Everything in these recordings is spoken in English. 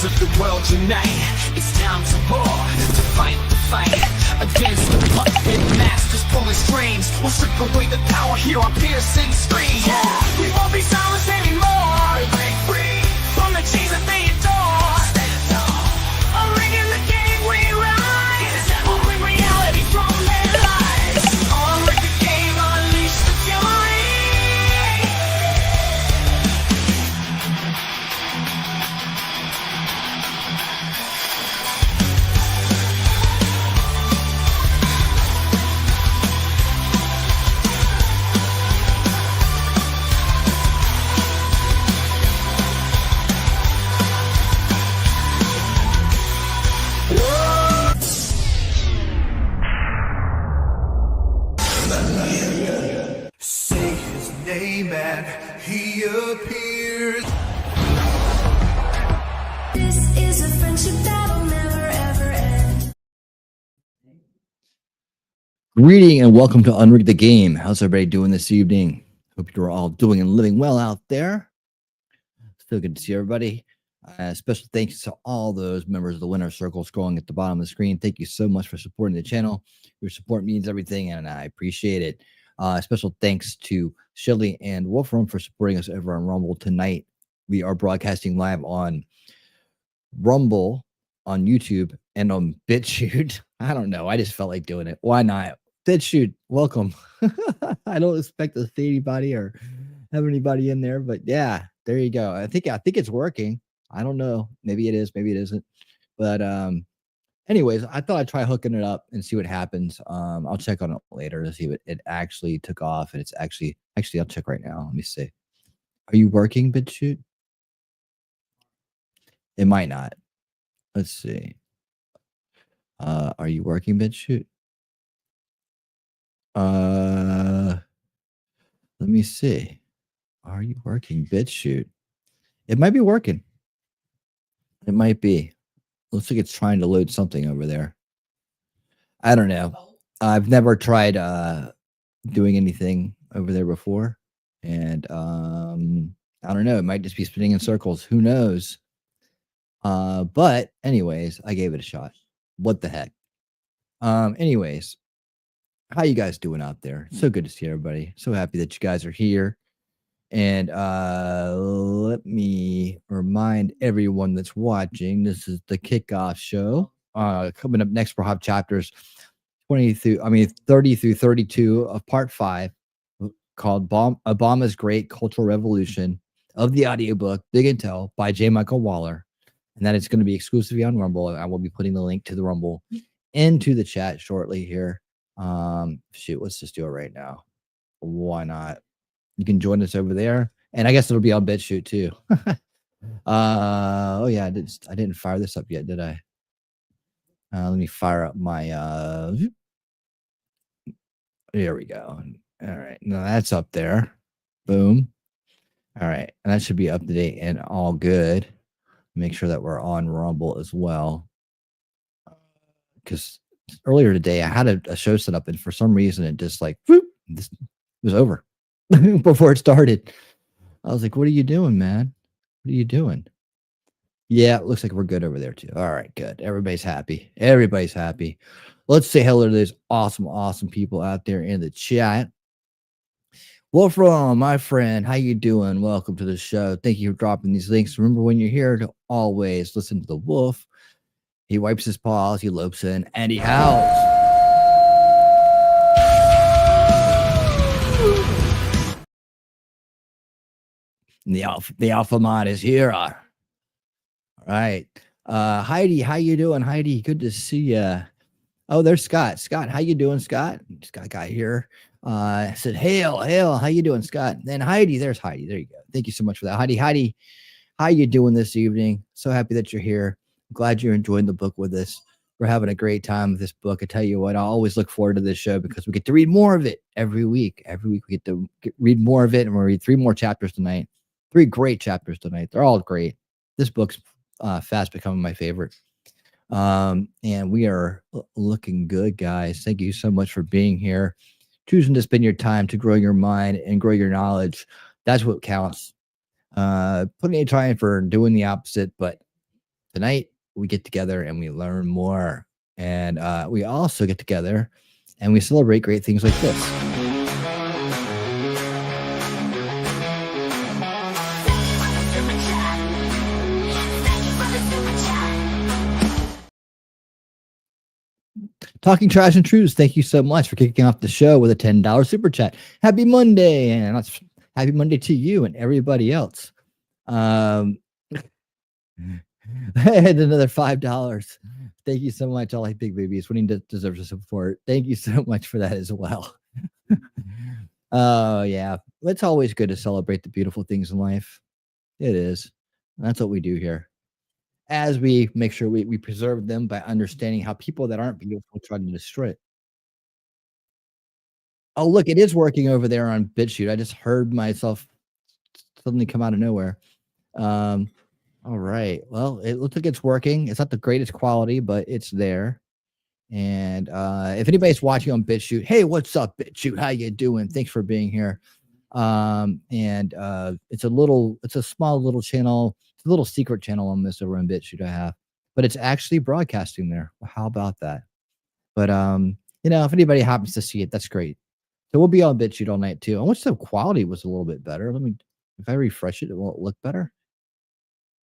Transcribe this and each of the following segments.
leaders of the world unite. It's time to war, to fight the fight against the puppet masters pulling strings. We'll strip away the power, hear our piercing screams. Yeah, we won't be silenced anymore. We break free from the chains that they adore. Stand tall, unrigging the game we rise. We'll bring reality from their lies. Unrig the game, unleash the fury. Say his name and he appears. This is a friendship that'll never ever end. Greeting and welcome to Unrig the Game. How's everybody doing this evening? Hope you're all doing and living well out there. Still good to see everybody. Special thanks to all those members of the Winner Circle scrolling at the bottom of the screen. Thank you so much for supporting the channel. Your support means everything, and I appreciate it. Special thanks to Shelly and Wolfram for supporting us over on Rumble tonight. We are broadcasting live on Rumble, on YouTube, and on BitChute. I don't know. I just felt like doing it. Why not? BitChute, welcome. I don't expect to see anybody or have anybody in there, but yeah, there you go. I think it's working. I don't know. Maybe it is. Maybe it isn't. But anyways, I thought I'd try hooking it up and see what happens. I'll check on it later to see if it actually took off. And it's actually I'll check right now. Let me see. Are you working, BitChute? It might not. Let's see. Are you working, BitChute? Let me see. Are you working, BitChute? It might be working. It might be. Looks like it's trying to load something over there. I don't know. I've never tried doing anything over there before. And I don't know. It might just be spinning in circles. Who knows? But anyways, I gave it a shot. What the heck? Anyways, how you guys doing out there? So good to see everybody. So happy that you guys are here. And let me remind everyone that's watching, this is the kickoff show. Coming up next, we'll have chapters 30 through 32 of part 5, called Obama's Great Cultural Revolution, of the audiobook Big and Tell by J. Michael Waller. And that is going to be exclusively on Rumble. I will be putting the link to the Rumble into the chat shortly here. Shoot, let's just do it right now. Why not? You can join us over there, and I guess it'll be on BitChute too. Oh yeah, I didn't fire this up yet, did I? Let me fire up my here we go. All right, now that's up there. Boom. All right, and that should be up to date and all good. Make sure that we're on Rumble as well, because earlier today I had a show set up, and for some reason it just like whoop, this was over before it started. I was like, what are you doing, man? What are you doing? Yeah, it looks like we're good over there too. All right, good. Everybody's happy. Everybody's happy. Let's say hello to those awesome people out there in the chat. Wolfram, my friend, how you doing? Welcome to the show. Thank you for dropping these links. Remember, when you're here, to always listen to the wolf. He wipes his paws, he lopes in, and he howls. The alpha mod is here. All right. Heidi, how you doing, Heidi? Good to see you. Oh, there's Scott. Scott, how you doing, Scott? Scott got here. I said, hail. How you doing, Scott? Then Heidi, there's Heidi. There you go. Thank you so much for that. Heidi, how you doing this evening? So happy that you're here. Glad you're enjoying the book with us. We're having a great time with this book. I tell you what, I always look forward to this show because we get to read more of it every week. Every week we get to read more of it, and we'll read 3 more chapters tonight. 3 great chapters tonight. They're all great. This book's fast becoming my favorite. And we are looking good, guys. Thank you so much for being here, choosing to spend your time to grow your mind and grow your knowledge. That's what counts. Plenty of time for doing the opposite, but tonight we get together and we learn more. And we also get together and we celebrate great things like this. Talking Trash and Truths, thank you so much for kicking off the show with a $10 super chat. Happy Monday, and happy Monday to you and everybody else. I had another $5. Thank you so much. All like big babies. Winning deserves your support. Thank you so much for that as well. Oh, yeah. It's always good to celebrate the beautiful things in life. It is. That's what we do here. As we make sure we preserve them by understanding how people that aren't beautiful try to destroy it. Oh, look, it is working over there on BitChute. I just heard myself suddenly come out of nowhere. All right. Well, it looks like it's working. It's not the greatest quality, but it's there. And if anybody's watching on BitChute, hey, what's up, BitChute? How you doing? Thanks for being here. It's a small little channel. It's a little secret channel on this over on BitChute I have, but it's actually broadcasting there. Well, how about that? But if anybody happens to see it, that's great. So we'll be on BitChute all night too. I wish the quality was a little bit better. If I refresh it, will it look better?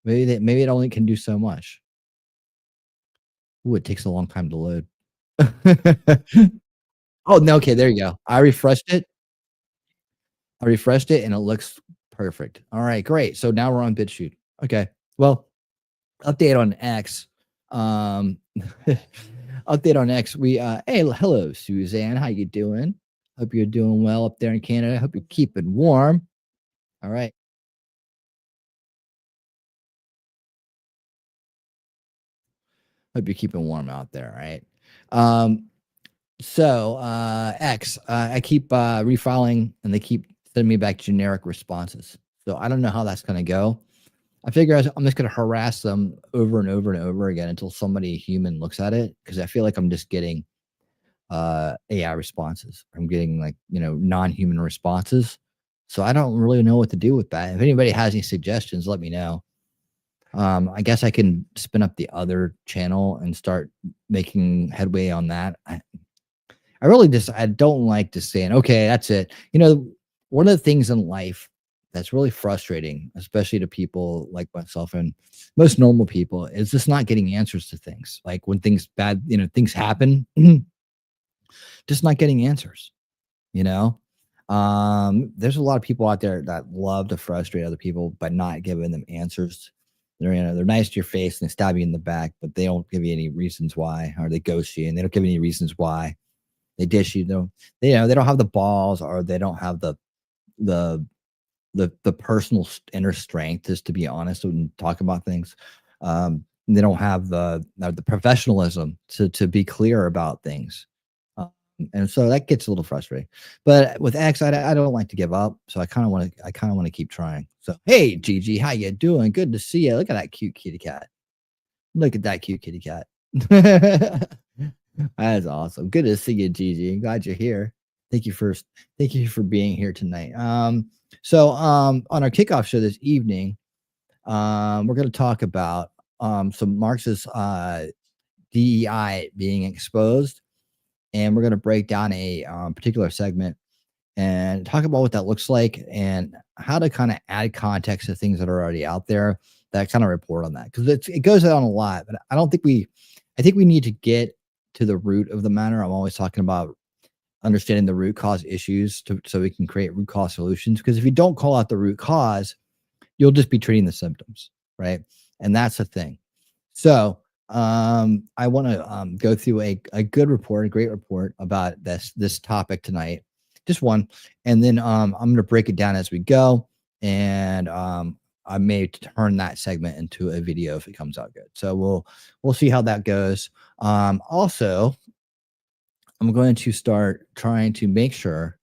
Maybe it only can do so much. Ooh, it takes a long time to load. Oh no, okay, there you go. I refreshed it and it looks perfect. All right, great. So now we're on BitChute. Okay. Well, update on X. Update on X. Hello, Suzanne. How you doing? Hope you're doing well up there in Canada. Hope you're keeping warm. All right. Hope you're keeping warm out there, right? X, I keep refiling and they keep sending me back generic responses. So I don't know how that's going to go. I figure I'm just going to harass them over and over and over again until somebody human looks at it, because I feel like I'm just getting AI responses. I'm getting non-human responses. So I don't really know what to do with that. If anybody has any suggestions, let me know. I guess I can spin up the other channel and start making headway on that. I don't like just saying, okay, that's it. One of the things in life that's really frustrating, especially to people like myself and most normal people, is just not getting answers to things. Like when things happen, just not getting answers. There's a lot of people out there that love to frustrate other people by not giving them answers. They're nice to your face and they stab you in the back, but they don't give you any reasons why, or they ghost you and they don't give you any reasons why. They dish you. They don't have the balls, or they don't have the personal inner strength, just to be honest and talk about things. They don't have the professionalism to be clear about things. And so that gets a little frustrating. But with X, I don't like to give up. So I kind of want to keep trying. So, hey, Gigi, how you doing? Good to see you. Look at that cute kitty cat. Look at that cute kitty cat. That's awesome. Good to see you, Gigi. I'm glad you're here. Thank you for being here tonight. So on our kickoff show this evening, we're going to talk about some Marxist DEI being exposed. And we're going to break down a particular segment and talk about what that looks like and how to kind of add context to things that are already out there that kind of report on that. Because it goes on a lot, but I think we need to get to the root of the matter. I'm always talking about understanding the root cause issues so we can create root cause solutions. Because if you don't call out the root cause, you'll just be treating the symptoms, right? And that's the thing. So I want to go through a great report about this topic tonight, just one, and then I'm going to break it down as we go, and I may turn that segment into a video if it comes out good. So we'll see how that goes. Also, I'm going to start trying to make sure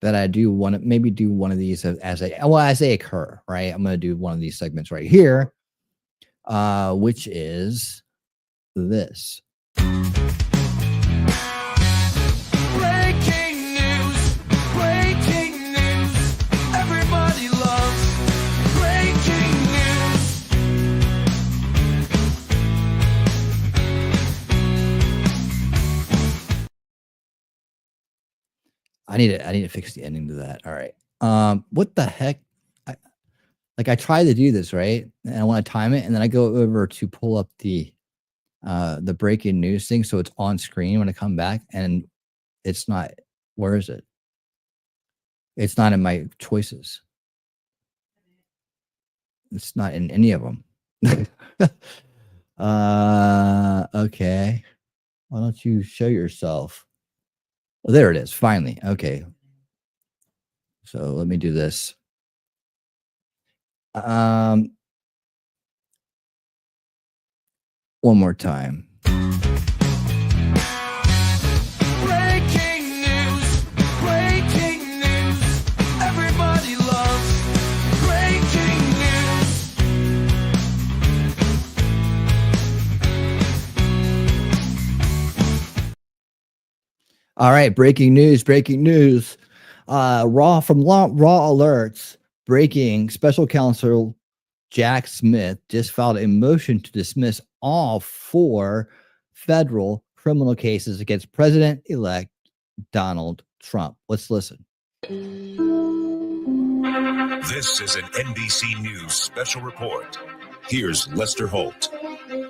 that I do one of these as they occur, right? I'm going to do one of these segments right here. Which is this. Breaking news, everybody loves breaking news. need to fix the ending to that. All right. What the heck? I try to do this, right? And I want to time it, and then I go over to pull up the breaking news thing, so it's on screen when I come back, and it's not. Where is it? It's not in my choices. It's not in any of them. Okay. Why don't you show yourself? Oh, there it is. Finally. Okay. So let me do this. One more time. Breaking news, breaking news. Everybody loves breaking news. All right, breaking news, breaking news. Raw alerts, breaking special counsel Jack Smith just filed a motion to dismiss all 4 federal criminal cases against President-elect Donald Trump. Let's listen. This is an NBC News special report. Here's Lester Holt.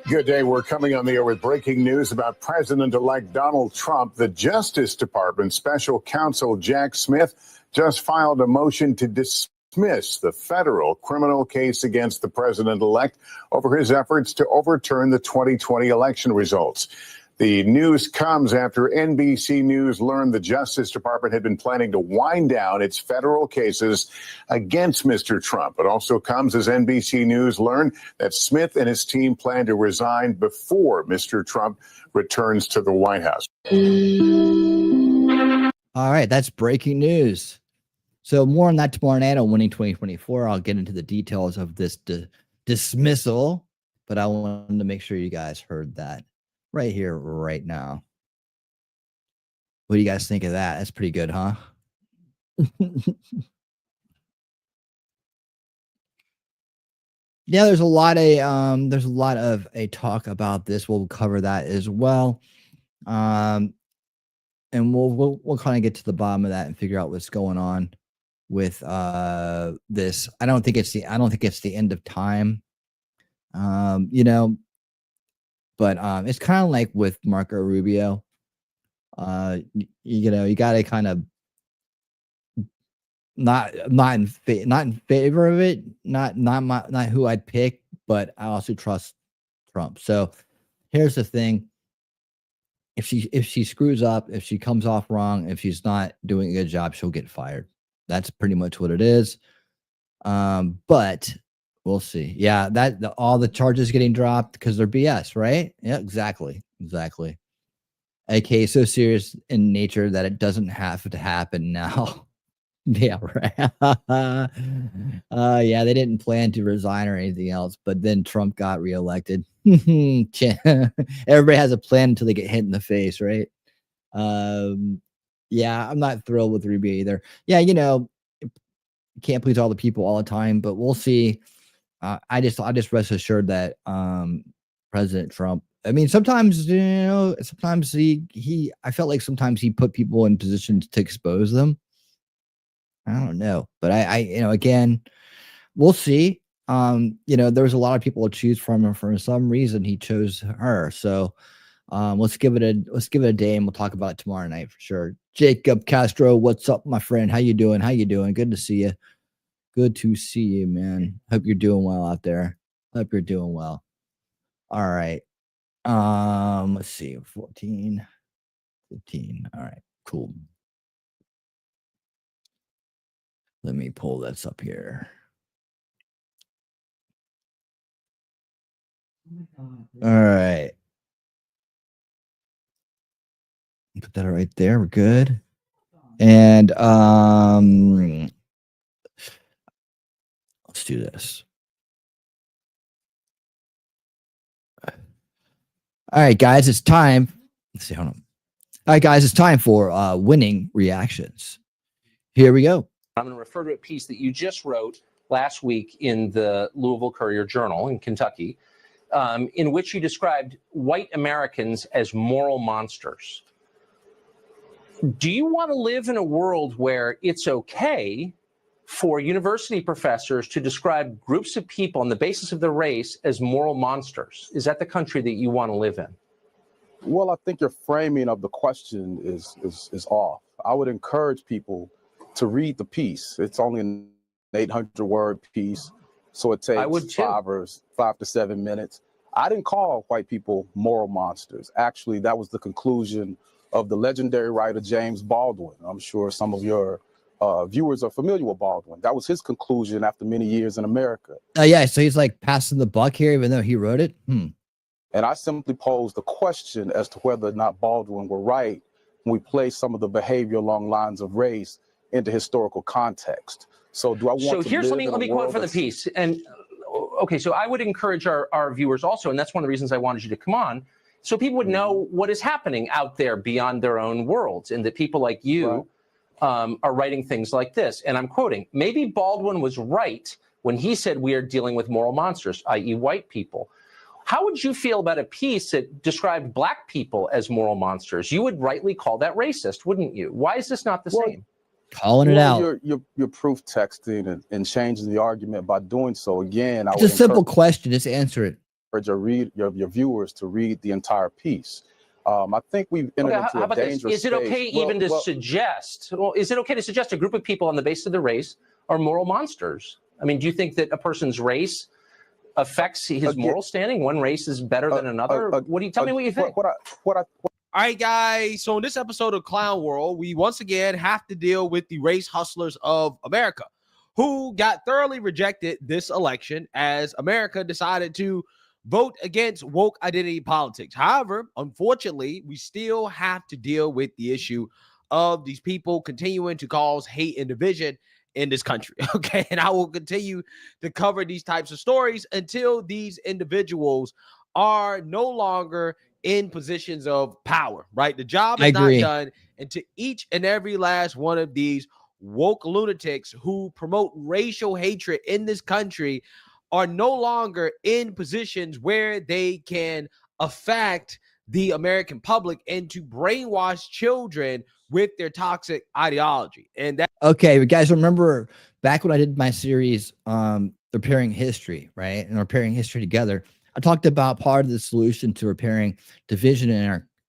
Good day. We're coming on the air with breaking news about President-elect Donald Trump. The Justice Department special counsel Jack Smith just filed a motion to dismiss the federal criminal case against the president-elect over his efforts to overturn the 2020 election results. The news comes after NBC News learned the Justice Department had been planning to wind down its federal cases against Mr. Trump. It also comes as NBC News learned that Smith and his team plan to resign before Mr. Trump returns to the White House. All right, that's breaking news. So more on that tomorrow night on Winning 2024. I'll get into the details of this dismissal, but I wanted to make sure you guys heard that right here, right now. What do you guys think of that? That's pretty good, huh? Yeah, there's a lot of a talk about this. We'll cover that as well. And we'll kind of get to the bottom of that and figure out what's going on with this. I don't think it's the end of time. But it's kind of like with Marco Rubio. You got to kind of not in favor of it, not who I'd pick, but I also trust Trump. So here's the thing. If she screws up, if she comes off wrong, if she's not doing a good job, she'll get fired. That's pretty much what it is. But we'll see. Yeah, all the charges getting dropped because they're BS, right? Yeah, exactly. A case so serious in nature that it doesn't have to happen now. Yeah, right. Yeah, they didn't plan to resign or anything else, but then Trump got reelected. Everybody has a plan until they get hit in the face, right? Yeah, I'm not thrilled with Rubio either. Yeah, you can't please all the people all the time, but we'll see. I just rest assured that President Trump, I mean, sometimes I felt like sometimes he put people in positions to expose them. I don't know, but I again, we'll see. There was a lot of people to choose from, and for some reason he chose her. So let's give it a day, and we'll talk about it tomorrow night for sure. Jacob Castro, what's up, my friend? How you doing? Good to see you. Good to see you, man. Hope you're doing well out there. Hope you're doing well. All right. Let's see. 14, 15. All right, cool. Let me pull this up here. All right. Put that right there. We're good. And let's do this. All right, guys, it's time. Let's see. Hold on. All right, guys, it's time for winning reactions. Here we go. I'm going to refer to a piece that you just wrote last week in the Louisville Courier-Journal in Kentucky, in which you described white Americans as moral monsters. Do you want to live in a world where it's okay for university professors to describe groups of people on the basis of their race as moral monsters? Is that the country that you want to live in? Well, I think your framing of the question is off. I would encourage people to read the piece. It's only an 800-word piece, so it takes 5 to 7 minutes. I didn't call white people moral monsters. Actually, that was the conclusion of the legendary writer James Baldwin. I'm sure some of your viewers are familiar with Baldwin. That was his conclusion after many years in America. Yeah, so he's like passing the buck here, even though he wrote it. And I simply posed the question as to whether or not Baldwin were right when we place some of the behavior along lines of race into historical context. So do I want so to here's live let me quote from the piece. And okay, so I would encourage our viewers also, and that's one of the reasons I wanted you to come on, so people would know what is happening out there beyond their own worlds, and that people like you are writing things like this. And I'm quoting, maybe Baldwin was right when he said we are dealing with moral monsters, i.e. white people. How would you feel about a piece that described black people as moral monsters? You would rightly call that racist, wouldn't you? Why is this not the same? Calling it out. You're proof texting and changing the argument by doing so. Again, it's a simple question. Just answer it. Encourage your viewers to read the entire piece. I think we've entered into a dangerous Is it okay even to suggest? Well, is it okay to suggest a group of people on the basis of their race are moral monsters? I mean, do you think that a person's race affects his moral standing? One race is better than another. What do you tell me? What you think? All right, guys. So in this episode of Clown World, we once again have to deal with the race hustlers of America, who got thoroughly rejected this election as America decided to vote against woke identity politics. However, unfortunately, we still have to deal with the issue of these people continuing to cause hate and division in this country. Okay, and I will continue to cover these types of stories until these individuals are no longer in positions of power, right? The job is not done, and to each and every last one of these woke lunatics who promote racial hatred in this country are no longer in positions where they can affect the American public and to brainwash children with their toxic ideology. And that okay, guys, remember back when I did my series repairing history, right? And repairing history together, I talked about part of the solution to repairing division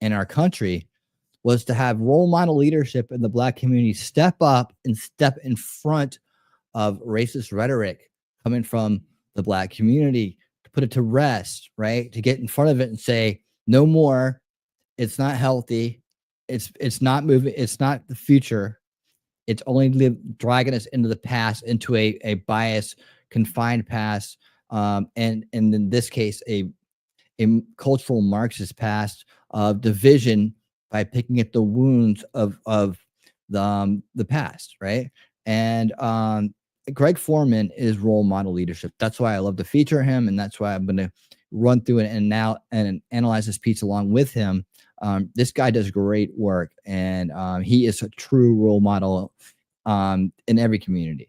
in our country was to have role model leadership in the black community step up and step in front of racist rhetoric coming from the black community, to put it to rest, right? To get in front of it and say, no more, it's not healthy, it's not moving, it's not the future, it's only dragging us into the past, into a bias, confined past, and in this case, a cultural Marxist past of division by picking at the wounds of the past, right? And Greg Foreman is role model leadership. That's why I love to feature him, and that's why I'm going to run through it and analyze this piece along with him. This guy does great work, and he is a true role model in every community.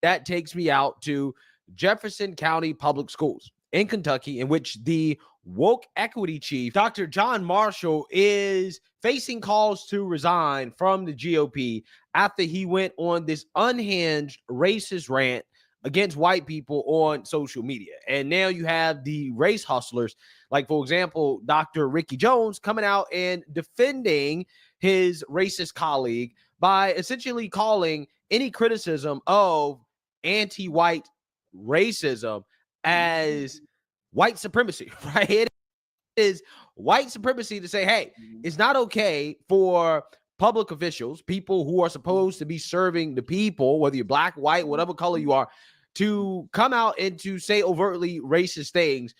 That takes me out to Jefferson County Public Schools in Kentucky, in which the woke equity chief, Dr. John Marshall, is facing calls to resign from the GOP after he went on this unhinged racist rant against white people on social media. And now you have the race hustlers, like, for example, Dr. Ricky Jones coming out and defending his racist colleague by essentially calling any criticism of anti-white racism as white supremacy, right? It is white supremacy to say, hey, it's not okay for public officials, people who are supposed to be serving the people, whether you're black, white, whatever color you are, to come out and to say overtly racist things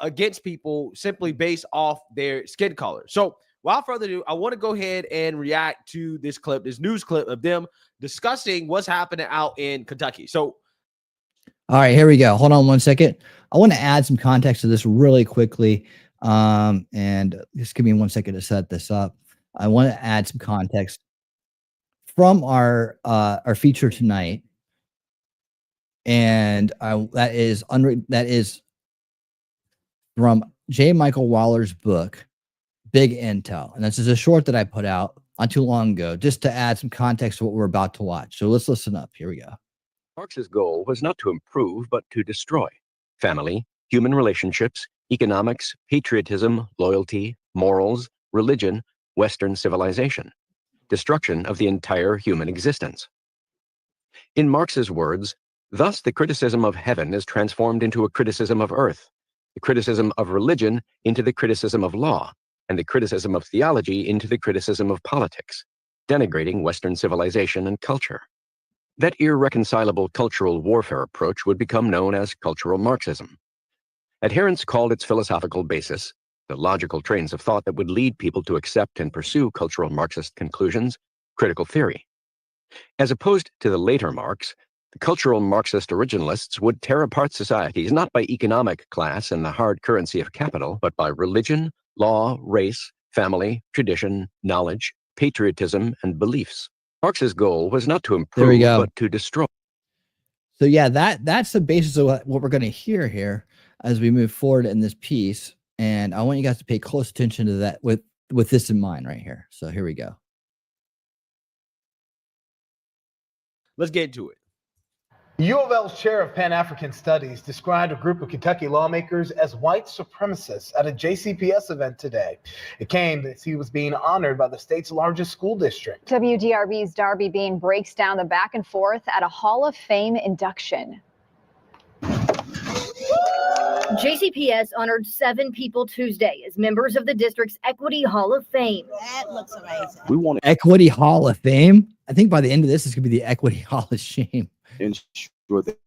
against people simply based off their skin color. So without further ado, I want to go ahead and react to this clip, this news clip of them discussing what's happening out in Kentucky. So, all right, here we go. Hold on one second. I want to add some context to this really quickly. And just give me 1 second to set this up. I want to add some context from our feature tonight. And that is from J. Michael Waller's book, Big Intel. And this is a short that I put out not too long ago, just to add some context to what we're about to watch. So let's listen up. Here we go. Marx's goal was not to improve, but to destroy family, human relationships, economics, patriotism, loyalty, morals, religion, Western civilization, destruction of the entire human existence. In Marx's words, thus the criticism of heaven is transformed into a criticism of earth, the criticism of religion into the criticism of law, and the criticism of theology into the criticism of politics, denigrating Western civilization and culture. That irreconcilable cultural warfare approach would become known as cultural Marxism. Adherents called its philosophical basis, the logical trains of thought that would lead people to accept and pursue cultural Marxist conclusions, critical theory. As opposed to the later Marx, the cultural Marxist originalists would tear apart societies not by economic class and the hard currency of capital, but by religion, law, race, family, tradition, knowledge, patriotism, and beliefs. Marx's goal was not to improve, but to destroy. So yeah, that's the basis of what we're going to hear here as we move forward in this piece. And I want you guys to pay close attention to that with this in mind right here. So here we go. Let's get into it. U of L's chair of Pan-African Studies described a group of Kentucky lawmakers as white supremacists at a JCPS event today. It came as he was being honored by the state's largest school district. WDRB's Darby Bean breaks down the back and forth at a Hall of Fame induction. JCPS honored 7 people Tuesday as members of the district's Equity Hall of Fame. That looks amazing. We want to Equity Hall of Fame. I think by the end of this, it's going to be the Equity Hall of Shame. ensure that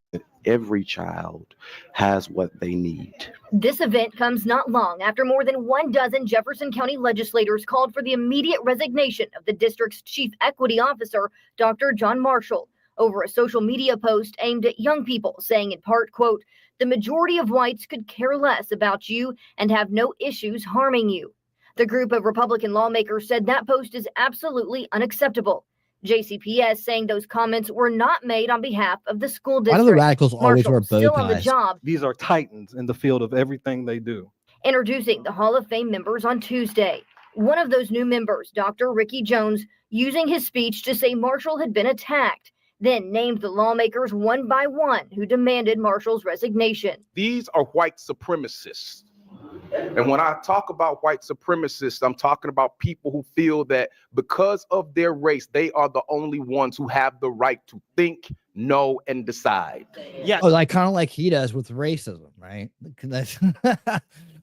every child has what they need. This event comes not long after more than 12 Jefferson County legislators called for the immediate resignation of the district's chief equity officer, Dr. John Marshall, over a social media post aimed at young people, saying in part, quote, "The majority of whites could care less about you and have no issues harming you." The group of Republican lawmakers said that post is absolutely unacceptable. JCPS saying those comments were not made on behalf of the school district. Why do the radicals always wear bow still on the ties? job, These are titans in the field of everything they do. introducing the Hall of Fame members on Tuesday. One of those new members, Dr. Ricky Jones, using his speech to say Marshall had been attacked, then named the lawmakers one by one who demanded Marshall's resignation. These are white supremacists. And when I talk about white supremacists, I'm talking about people who feel that because of their race, they are the only ones who have the right to think, know, and decide. Yeah. Oh, like kind of like he does with racism, right? That's,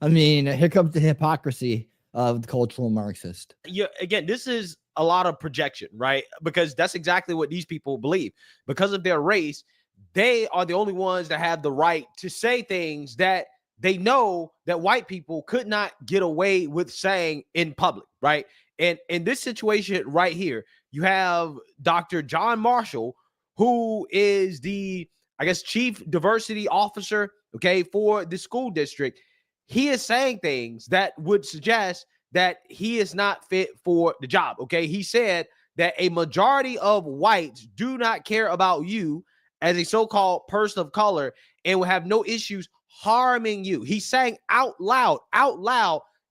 I mean, here comes the hypocrisy of the cultural Marxist. Yeah, again, this is a lot of projection, right? Because that's exactly what these people believe. Because of their race, they are the only ones that have the right to say things that they know that white people could not get away with saying in public, right? And in this situation right here, you have Dr. John Marshall, who is the, I guess, chief diversity officer, okay, for the school district. He is saying things that would suggest that he is not fit for the job, okay? He said that a majority of whites do not care about you as a so-called person of color and will have no issues harming you. He's saying out loud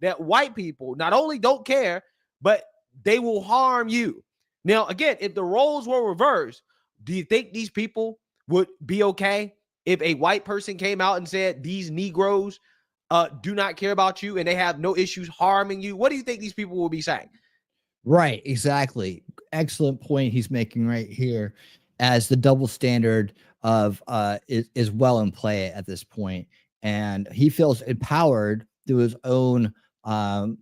that white people not only don't care, but they will harm you. Now, again, if the roles were reversed, do you think these people would be okay if a white person came out and said these Negroes do not care about you and they have no issues harming you? What do you think these people will be saying? Right, exactly. Excellent point he's making right here, as the double standard of is well in play at this point, and he feels empowered through his own mind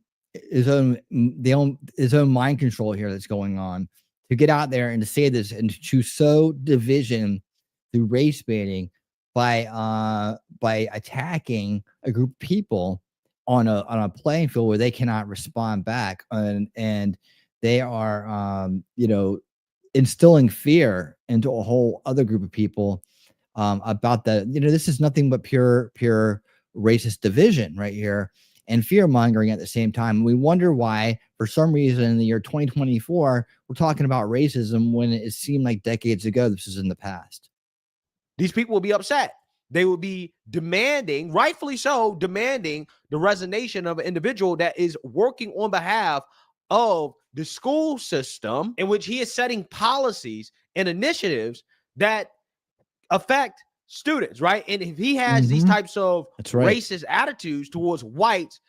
control here that's going on to get out there and to say this and to sow division through race baiting by attacking a group of people on a playing field where they cannot respond back, and they are instilling fear into a whole other group of people about that. This is nothing but pure racist division right here and fear mongering at the same time. We wonder why, for some reason, in the year 2024, we're talking about racism when it seemed like decades ago this was in the past. These people will be upset. They will be demanding, rightfully so, demanding the resignation of an individual that is working on behalf of the school system in which he is setting policies and initiatives that affect students, right? And if he has these types of racist attitudes towards whites,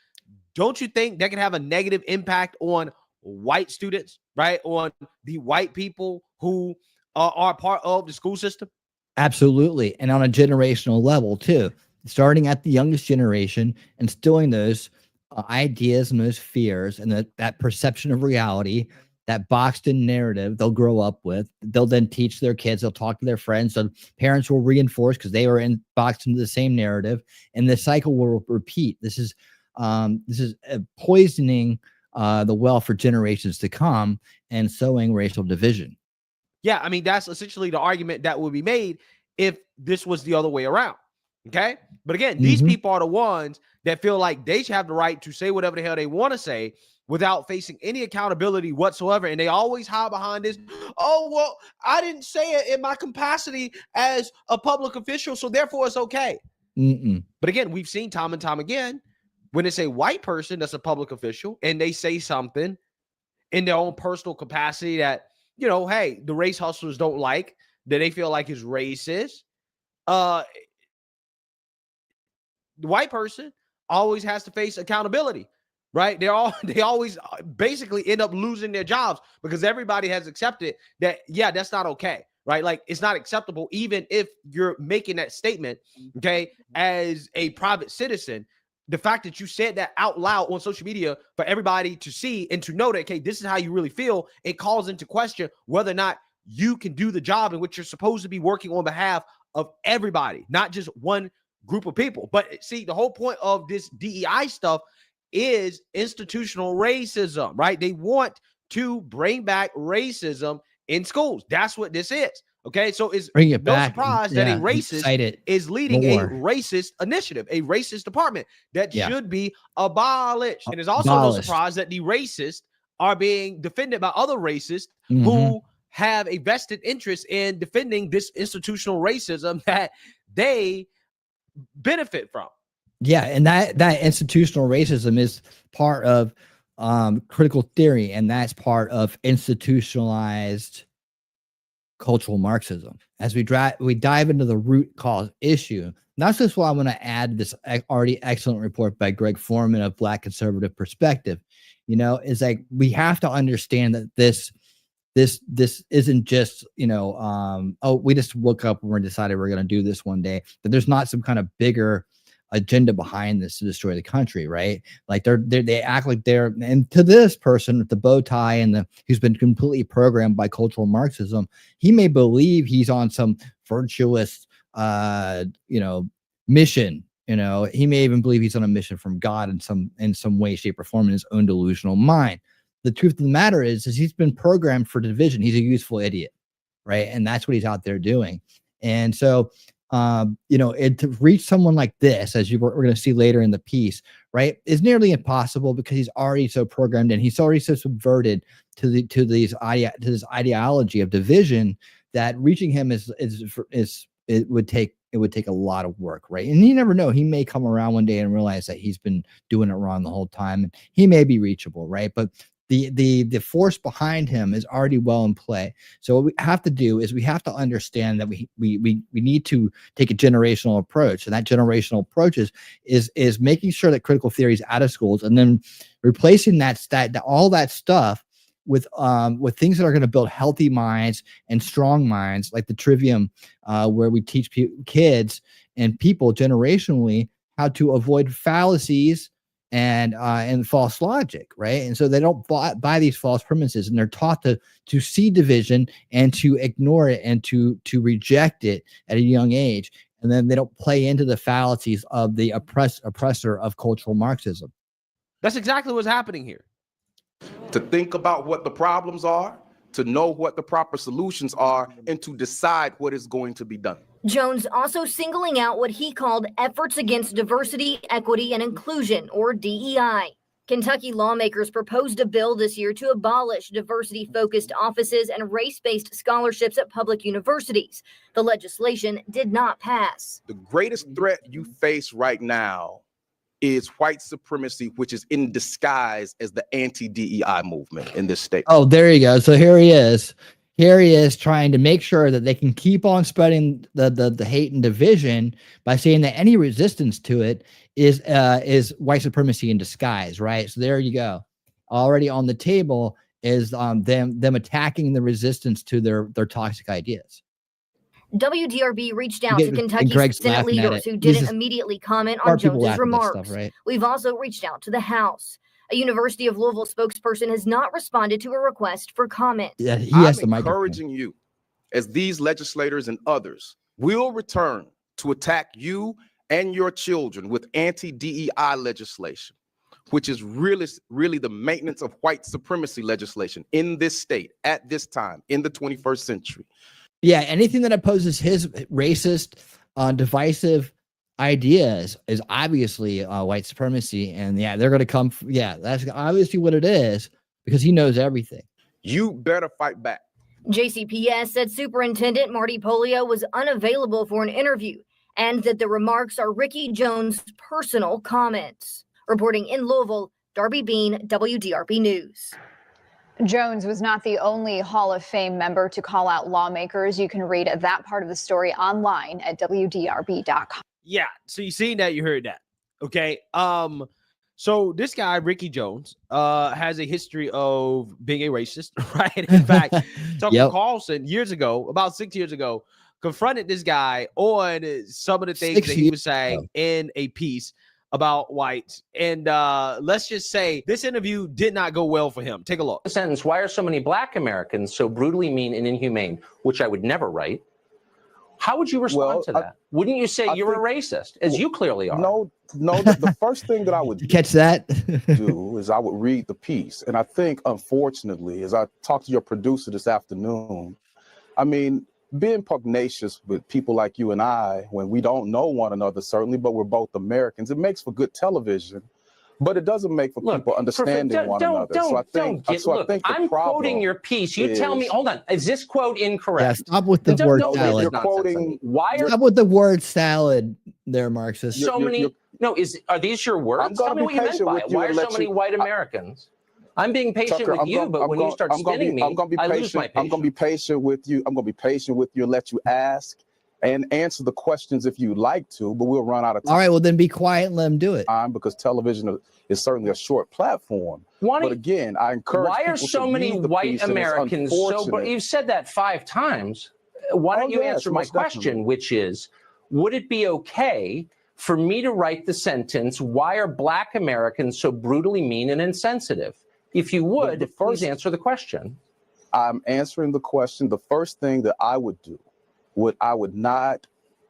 don't you think that can have a negative impact on white students, right? On the white people who are part of the school system? Absolutely. And on a generational level too, starting at the youngest generation, instilling those ideas and those fears and that perception of reality, that boxed in narrative they'll grow up with. They'll then teach their kids, they'll talk to their friends. So parents will reinforce because they were boxed into the same narrative, and the cycle will repeat. This is poisoning the well for generations to come and sowing racial division. Yeah, I mean, that's essentially the argument that would be made if this was the other way around. Okay. But again, these people are the ones that feel like they should have the right to say whatever the hell they want to say without facing any accountability whatsoever. And they always hide behind this. Oh, well, I didn't say it in my capacity as a public official, so therefore it's okay. But again, we've seen time and time again when it's a white person that's a public official and they say something in their own personal capacity that, you know, hey, the race hustlers don't like, that they feel like is racist. The white person always has to face accountability, right? They always basically end up losing their jobs because everybody has accepted that, yeah, that's not okay, right? Like, it's not acceptable even if you're making that statement, okay, as a private citizen. The fact that you said that out loud on social media for everybody to see and to know that, okay, this is how you really feel, it calls into question whether or not you can do the job in which you're supposed to be working on behalf of everybody, not just one group of people. But see, the whole point of this DEI stuff is institutional racism, right? They want to bring back racism in schools. That's what this is. Okay, so it's no surprise that a racist is leading a racist initiative, a racist department that should be abolished. And it's also no surprise that the racists are being defended by other racists who have a vested interest in defending this institutional racism that they benefit from. Yeah, and that institutional racism is part of critical theory, and that's part of institutionalized cultural Marxism. As we dive into the root cause issue, that's just why I want to add this already excellent report by Greg Foreman of Black Conservative Perspective. You know, is like we have to understand that this isn't just, you know, oh, we just woke up and we decided we're going to do this one day, that there's not some kind of bigger agenda behind this to destroy the country, right? Like they act like they're, and to this person with the bow tie and who's been completely programmed by cultural Marxism, he may believe he's on some virtuous you know, mission. You know, he may even believe he's on a mission from God in some way, shape, or form in his own delusional mind. The truth of the matter is he's been programmed for division. He's a useful idiot, right? And that's what he's out there doing. And so you know, to reach someone like this, as we're going to see later in the piece, right, is nearly impossible because he's already so programmed and he's already so subverted to this ideology of division that reaching him it would take a lot of work, right? And you never know, he may come around one day and realize that he's been doing it wrong the whole time, and he may be reachable, right? But the force behind him is already well in play. So what we have to do is we have to understand that we need to take a generational approach, and that generational approach is making sure that critical theory is out of schools, and then replacing all that stuff with things that are going to build healthy minds and strong minds, like the Trivium, where we teach kids and people generationally how to avoid fallacies and false logic, right? And so they don't buy these false premises, and they're taught to see division and to ignore it and to reject it at a young age. And then they don't play into the fallacies of the oppressor of cultural Marxism. That's exactly what's happening here. To think about what the problems are, to know what the proper solutions are, and to decide what is going to be done. Jones also singling out what he called efforts against diversity, equity, and inclusion, or DEI. Kentucky lawmakers proposed a bill this year to abolish diversity-focused offices and race-based scholarships at public universities. The legislation did not pass. The greatest threat you face right now is white supremacy, which is in disguise as the anti-DEI movement in this state. Oh, there you go. So here he is. Here he is trying to make sure that they can keep on spreading the hate and division by saying that any resistance to it is white supremacy in disguise, right? So there you go. Already on the table is them attacking the resistance to their toxic ideas. WDRB reached out to Kentucky Senate leaders who didn't immediately comment on Jones's remarks. Stuff, right? We've also reached out to the House. A University of Louisville spokesperson has not responded to a request for comment. Yeah, he has I'm encouraging you, as these legislators and others will return to attack you and your children with anti-DEI legislation, which is really the maintenance of white supremacy legislation in this state at this time in the 21st century. Yeah, anything that opposes his racist, divisive ideas is obviously white supremacy, and yeah, they're going to come. Yeah, that's obviously what it is because he knows everything. You better fight back. JCPS said Superintendent Marty Polio was unavailable for an interview and that the remarks are Ricky Jones' personal comments. Reporting in Louisville, Darby Bean, WDRB News. Jones was not the only Hall of Fame member to call out lawmakers. You can read that part of the story online at WDRB.com. Yeah, so you seen that, you heard that. Okay. So this guy, Ricky Jones, has a history of being a racist, right? In fact, Tucker Carlson years ago, about 6 years ago, confronted this guy on some of the things that he was saying in a piece about whites. And let's just say this interview did not go well for him. Take a look. Sentence, why are so many black Americans so brutally mean and inhumane, which I would never write. How would you respond to that? Wouldn't you say you're a racist, as you clearly are? No, the first thing that I would catch that do is I would read the piece. And I think, unfortunately, as I talked to your producer this afternoon, I mean, being pugnacious with people like you and I, when we don't know one another, certainly, but we're both Americans, it makes for good television. But it doesn't make for people understanding one another. So I think I'm quoting your piece. You tell me, hold on, is this quote incorrect? Yeah, stop with the word salad. You're quoting. Stop with the word salad there, Marxist. So many. No, are these your words? Tell me what you meant by it. Why are so many white Americans? I'm being patient with you, but when you start spinning me, I lose my patience. I'm going to be patient with you. I'm going to be patient with you and let you ask and answer the questions if you'd like to, but we'll run out of time. All right, well then be quiet and let him do it. Because television is certainly a short platform. But again, I encourage why are so many white Americans so? You've said that 5 times. Why don't you answer my question, which is, would it be okay for me to write the sentence, why are black Americans so brutally mean and insensitive? If you would, please answer the question. I'm answering the question. The first thing that I would do, I would not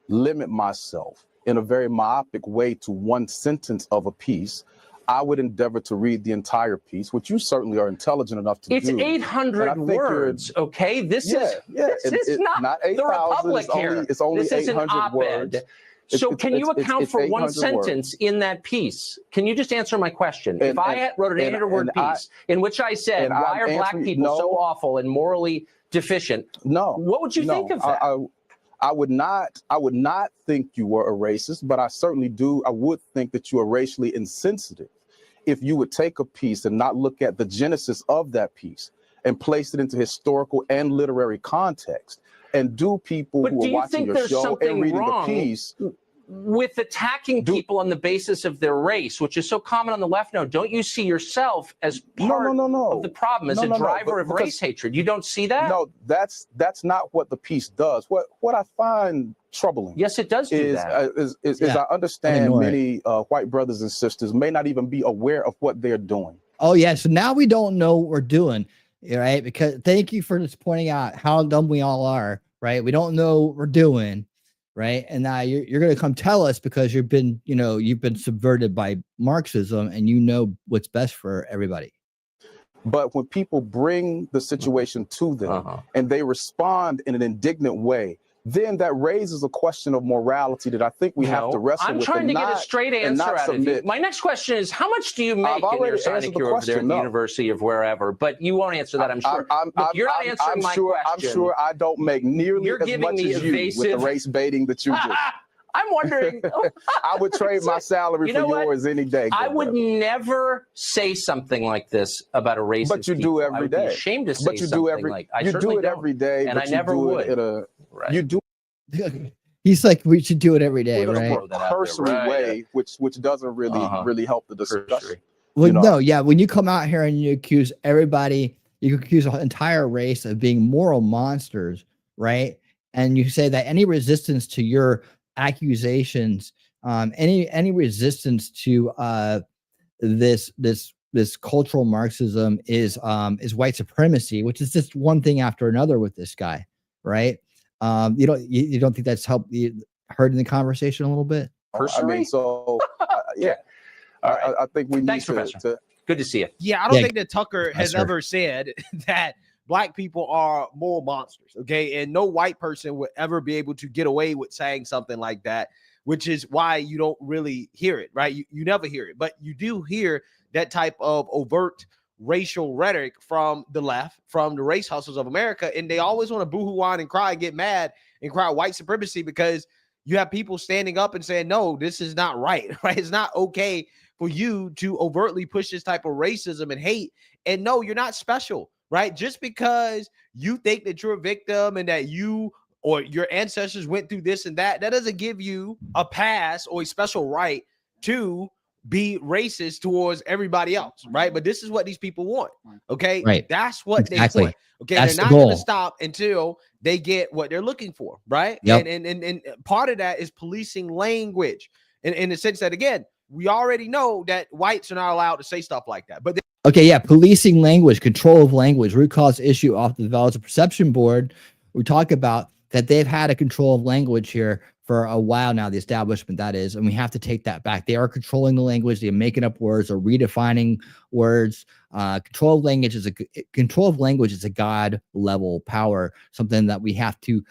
limit myself in a very myopic way to one sentence of a piece. I would endeavor to read the entire piece, which you certainly are intelligent enough to do. It's 800 words, okay? This is not the Republic here. It's only this is 800 words. So can you account for one sentence in that piece? Can you just answer my question? If I wrote an 800-word piece in which I said, why are black people so awful and morally deficient? What would you think of that? I would not think you were a racist, but I certainly do. I would think that you are racially insensitive if you would take a piece and not look at the genesis of that piece and place it into historical and literary context. And do people who are watching your show and reading the piece with attacking people on the basis of their race, which is so common on the left now? Don't you see yourself as part of the problem, as a driver of race hatred? You don't see that? No, that's not what the piece does. What I find troubling, yes, it does do that. Is I understand many white brothers and sisters may not even be aware of what they're doing. Oh yeah, so now we don't know what we're doing, right? Because thank you for just pointing out how dumb we all are. Right, we don't know what we're doing, right? And now you're going to come tell us because you've been subverted by Marxism, and you know what's best for everybody. But when people bring the situation to them and they respond in an indignant way, then that raises a question of morality that I think we have to wrestle with. I'm trying to get a straight answer out of you. My next question is, how much do you make in your sinecure over there at the University of wherever? But you won't answer that, I'm sure. You're not answering my question. I'm sure I don't make nearly as much as you with the race baiting that you do. I'm wondering. I would trade my salary for yours any day. I would never say something like this about a racist. But you do people. every I would day. Be ashamed to say but you something do every. like I you certainly do it don't. every day, and but I you never do would. it in a. Right. You do. He's like, we should do it every day, in right? a more cursory way, which doesn't really help the discussion. Well, no, yeah. When you come out here and you accuse everybody, you accuse an entire race of being moral monsters, right? And you say that any resistance to your accusations, any resistance to this cultural Marxism is white supremacy, which is just one thing after another with this guy, right? You don't think that's heard in the conversation a little bit? I mean, so yeah. I think we need to. Good to see you. Yeah, I don't think that Tucker has ever said that black people are moral monsters. Okay, and no white person would ever be able to get away with saying something like that, which is why you don't really hear it, right? You never hear it, but you do hear that type of overt racial rhetoric from the left, from the race hustlers of America, and they always want to boohoo whine and cry and get mad and cry white supremacy because you have people standing up and saying, no, this is not right, right? It's not okay for you to overtly push this type of racism and hate. And no, you're not special, right? Just because you think that you're a victim and that you or your ancestors went through this and that doesn't give you a pass or a special right to be racist towards everybody else, right? But this is what these people want, okay? Right. That's what they want, okay? That's they're the not going to goal. stop until they get what they're looking for, right? Yep. And part of that is policing language in the sense that, again, we already know that whites are not allowed to say stuff like that, but Okay, yeah, policing language, control of language, root cause issue off the Developers Perception Board. We talk about that they've had a control of language here for a while now, the establishment that is, and we have to take that back. They are controlling the language, they're making up words or redefining words. Control of language is a God level power, something that we have to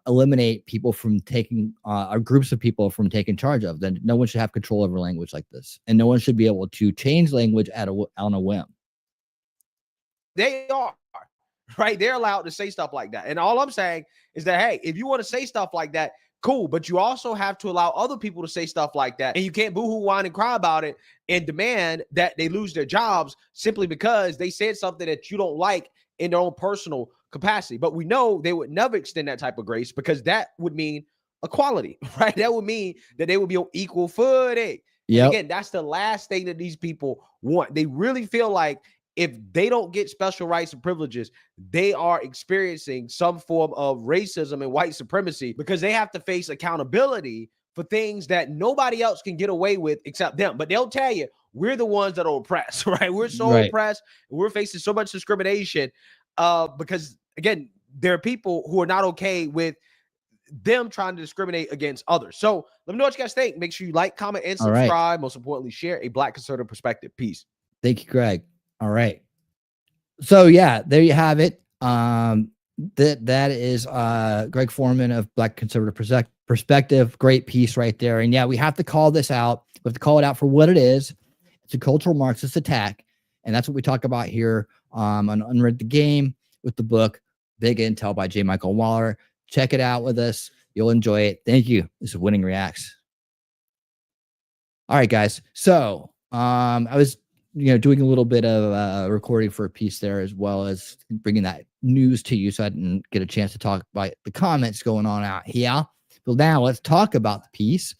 eliminate people from taking, or groups of people from taking charge of. Then no one should have control over language like this, and no one should be able to change language on a whim. they are, right? They're allowed to say stuff like that. And all I'm saying is that, hey, if you want to say stuff like that, cool, but you also have to allow other people to say stuff like that. And you can't boohoo, whine, and cry about it and demand that they lose their jobs simply because they said something that you don't like in their own personal capacity. But we know they would never extend that type of grace because that would mean equality, right? That would mean that they would be on equal footing. Yeah. Again, that's the last thing that these people want. They really feel like if they don't get special rights and privileges, they are experiencing some form of racism and white supremacy because they have to face accountability for things that nobody else can get away with except them. But they'll tell you, we're the ones that are oppressed, right? We're so oppressed. And we're facing so much discrimination because, again, there are people who are not okay with them trying to discriminate against others. So let me know what you guys think. Make sure you like, comment, and subscribe. Most importantly, share a Black conservative perspective. Peace. Thank you, Greg. All right. So yeah, there you have it. That is Greg Foreman of Black Conservative Perspective. Great piece right there. And yeah, we have to call this out. We have to call it out for what it is. It's a cultural Marxist attack. And that's what we talk about here on Unrig the Game with the book Big Intel by J. Michael Waller. Check it out with us. You'll enjoy it. Thank you. This is Winning Reacts. All right, guys. So I was doing a little bit of recording for a piece there, as well as bringing that news to you. So I didn't get a chance to talk about the comments going on out here. But now let's talk about the piece.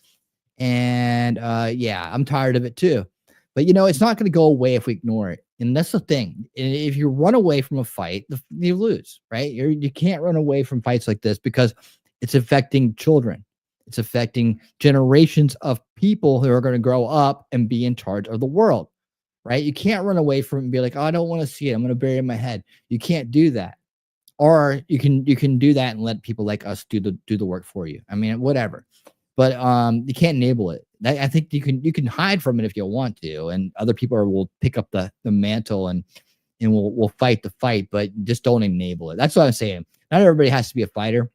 And yeah, I'm tired of it too. But it's not going to go away if we ignore it. And that's the thing. If you run away from a fight, you lose, right? You can't run away from fights like this because it's affecting children. It's affecting generations of people who are going to grow up and be in charge of the world. Right? You can't run away from it and be like, oh, I don't want to see it. I'm going to bury it in my head. You can't do that. Or you can do that and let people like us do the work for you. I mean, whatever. But you can't enable it. I think you can hide from it if you want to, and other people will pick up the mantle and we'll fight the fight, but just don't enable it. That's what I'm saying. Not everybody has to be a fighter,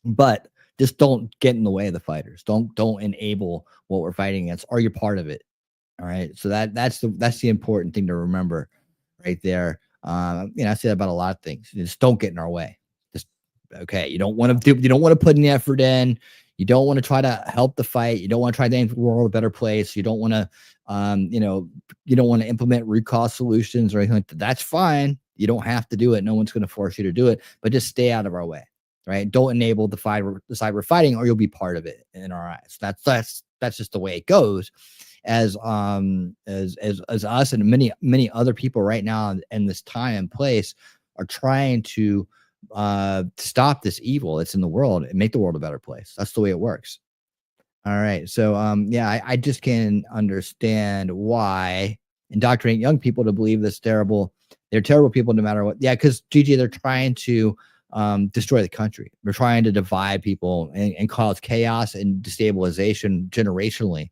but just don't get in the way of the fighters. Don't enable what we're fighting against, or you're part of it. All right. So that's the important thing to remember right there. I say that about a lot of things. Just don't get in our way. Just okay. You don't want to put any effort in. You don't want to try to help the fight. You don't want to try to make the world a better place. You don't want to, you don't want to implement root cause solutions or anything like that. That's fine. You don't have to do it. No one's going to force you to do it, but just stay out of our way, right? Don't enable the side we're fighting, or you'll be part of it in our eyes. That's just the way it goes. As us and many other people right now in this time and place are trying to stop this evil that's in the world and make the world a better place. That's the way it works. All right. So yeah, I just can't understand why indoctrinate young people to believe this terrible. They're terrible people no matter what. Yeah, because Gigi, they're trying to destroy the country. They're trying to divide people and cause chaos and destabilization generationally.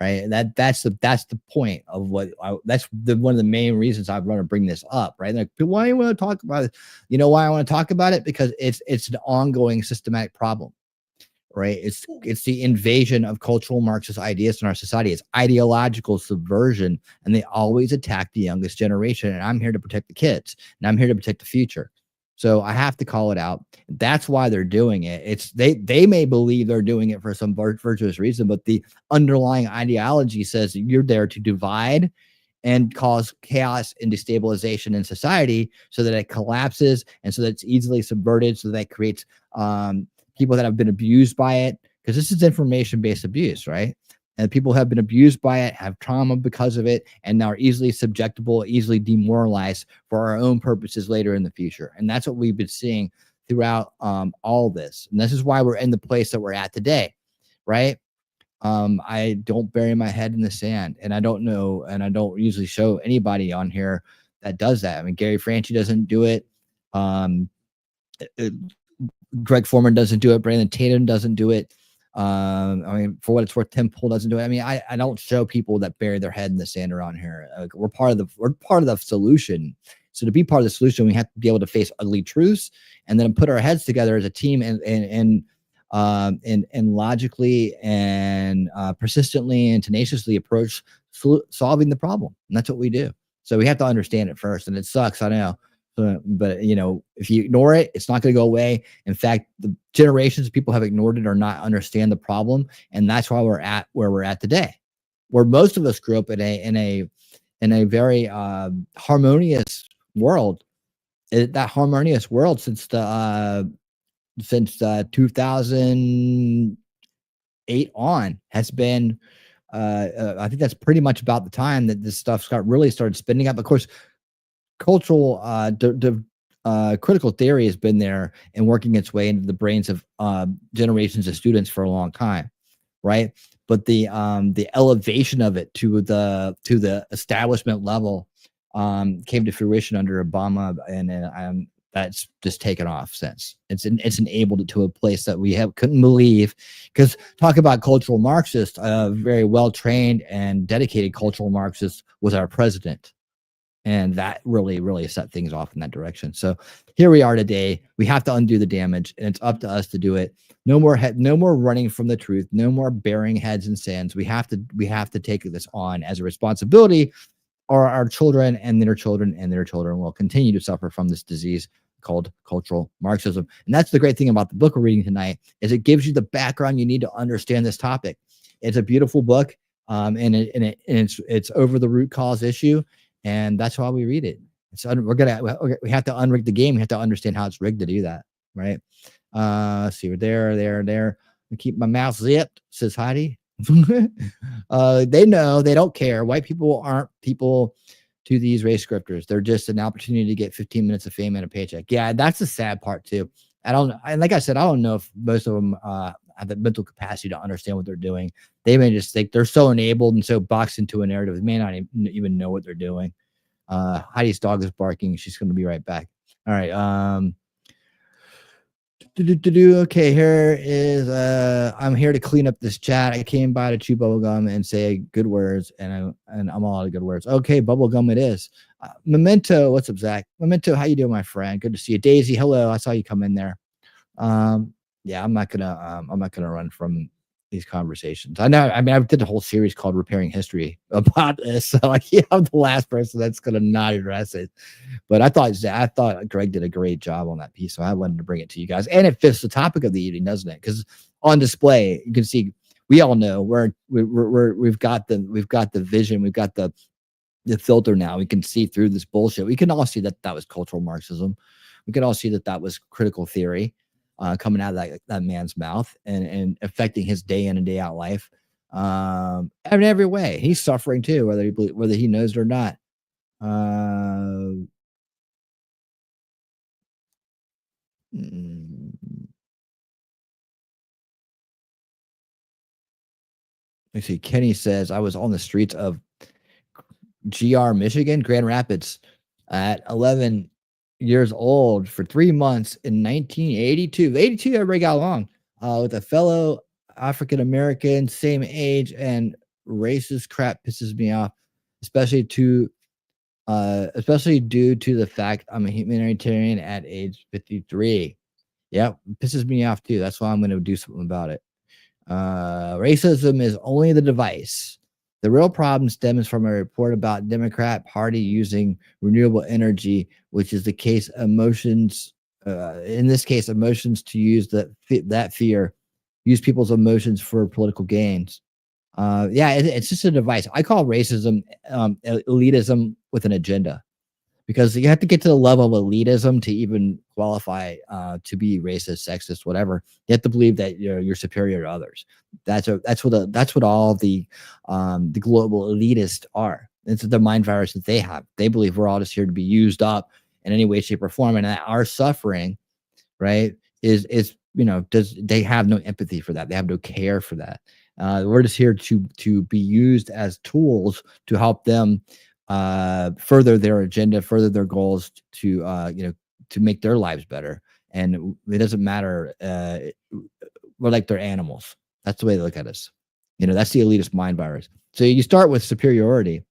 Right. And that's the point of what that's one of the main reasons I want to bring this up. Right. Like, why do you want to talk about it? You know why I want to talk about it? Because it's an ongoing systematic problem. Right. It's the invasion of cultural Marxist ideas in our society. It's ideological subversion, and they always attack the youngest generation. And I'm here to protect the kids, and I'm here to protect the future. So I have to call it out. That's why they're doing it. It's they may believe they're doing it for some virtuous reason, but the underlying ideology says you're there to divide and cause chaos and destabilization in society so that it collapses and so that it's easily subverted, so that creates people that have been abused by it, because this is information-based abuse, right? And people have been abused by it, have trauma because of it, and now are easily subjectable, easily demoralized for our own purposes later in the future. And that's what we've been seeing throughout all this. And this is why we're in the place that we're at today, right? I don't bury my head in the sand, and I don't know, and I don't usually show anybody on here that does that. I mean, Gary Franchi doesn't do it. Greg Foreman doesn't do it. Brandon Tatum doesn't do it. I mean, for what it's worth, Tim Pool doesn't do it. I mean, I don't show people that bury their head in the sand around here. We're part of the solution. So to be part of the solution, we have to be able to face ugly truths and then put our heads together as a team and logically and persistently and tenaciously approach solving the problem. And that's what we do. So we have to understand it first, and it sucks, I know. But if you ignore it, it's not going to go away. In fact, the generations of people have ignored it or not understand the problem, and that's why we're at where we're at today, where most of us grew up in a very harmonious world. That harmonious world since 2008 on has been. I think that's pretty much about the time that this stuff really started spinning up. Of course, cultural critical theory has been there and working its way into the brains of generations of students for a long time, right? But the elevation of it to the establishment level came to fruition under Obama, and that's just taken off since. It's enabled it to a place that we couldn't believe. Because talk about cultural Marxist, a very well trained and dedicated cultural Marxist was our president. And that really set things off in that direction. So here we are today. We have to undo the damage, and it's up to us to do it. No more running from the truth. No more burying heads in sands. We have to take this on as a responsibility, or our children and their children and their children will continue to suffer from this disease called cultural Marxism. And that's the great thing about the book we're reading tonight, is it gives you the background you need to understand this topic. It's a beautiful book, and it's over the root cause issue. And that's why we read it. So we have to unrig the game. We have to understand how it's rigged to do that, right? Let's see, we're there. I keep my mouth zipped, says Heidi. They know, they don't care. White people aren't people to these race scripters. They're just an opportunity to get 15 minutes of fame and a paycheck. Yeah, that's the sad part too. Like I said, I don't know if most of them have the mental capacity to understand what they're doing. They may just think they're so enabled and so boxed into a narrative, they may not even know what they're doing. Heidi's dog is barking. She's going to be right back. All right. Okay, here is I'm here to clean up this chat. I came by to chew bubblegum and say good words, and I'm all out of good words. Okay, bubblegum it is. Memento, what's up, Zach? Memento, how you doing, my friend? Good to see you. Daisy, hello. I saw you come in there. Yeah, I'm not gonna run from these conversations. I know. I mean, I did a whole series called "Repairing History" about this. So, like, yeah, I'm the last person that's going to not address it. But I thought Greg did a great job on that piece, so I wanted to bring it to you guys, and it fits the topic of the evening, doesn't it? Because on display, you can see we all know we've got the vision, we've got the filter now. We can see through this bullshit. We can all see that was cultural Marxism. We can all see that was critical theory. Coming out of that man's mouth and affecting his day in and day out life, in every way. He's suffering too, whether he knows it or not. Let's see. Kenny says, I was on the streets of GR, Michigan, Grand Rapids, at 11 years old for 3 months in 1982. 82, everybody got along with a fellow African American, same age, and racist crap pisses me off, especially due to the fact I'm a humanitarian at age 53. Yeah, pisses me off too. That's why I'm going to do something about it. Racism is only the device. The real problem stems from a report about Democrat Party using renewable energy, which is the case emotions. In this case, emotions to use that fear, use people's emotions for political gains. It's just a device. I call racism elitism with an agenda, because you have to get to the level of elitism to even qualify to be racist, sexist, whatever. You have to believe that you're superior to others. That's what all the global elitists are. It's the mind virus that they have. They believe we're all just here to be used up in any way, shape, or form, and that our suffering, right, is they have no empathy for that. They have no care for that. We're just here to be used as tools to help them further their agenda, further their goals, to make their lives better. And it doesn't matter. We're like they're animals. That's the way they look at us. That's the elitist mind virus. So you start with superiority,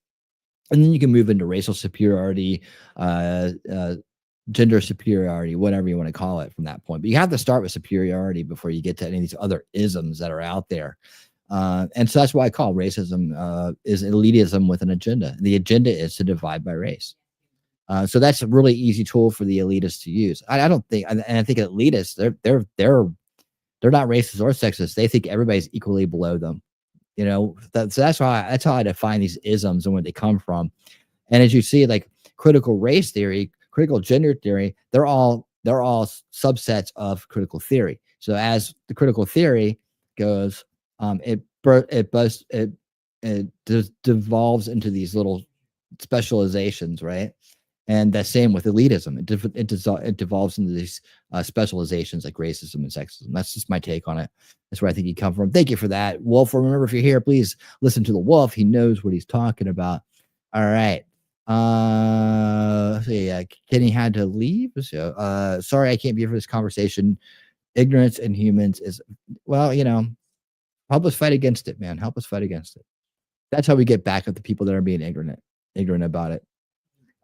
and then you can move into racial superiority, gender superiority, whatever you want to call it from that point. But you have to start with superiority before you get to any of these other isms that are out there. And so that's why I call racism is elitism with an agenda. The agenda is to divide by race. So that's a really easy tool for the elitists to use. I don't think, and I think elitists, they're not racist or sexist. They think everybody's equally below them. So that's how I define these isms and where they come from. And as you see, like critical race theory, critical gender theory, they're all subsets of critical theory. So as the critical theory goes, it devolves into these little specializations, right? And the same with elitism. It devolves into these specializations like racism and sexism. That's just my take on it. That's where I think you come from. Thank you for that, Wolf. Remember, if you're here, please listen to the Wolf. He knows what he's talking about. All right. So yeah, Kenny had to leave. So sorry, I can't be here for this conversation. Ignorance in humans is, well, help us fight against it, man. Help us fight against it. That's how we get back at the people that are being ignorant about it.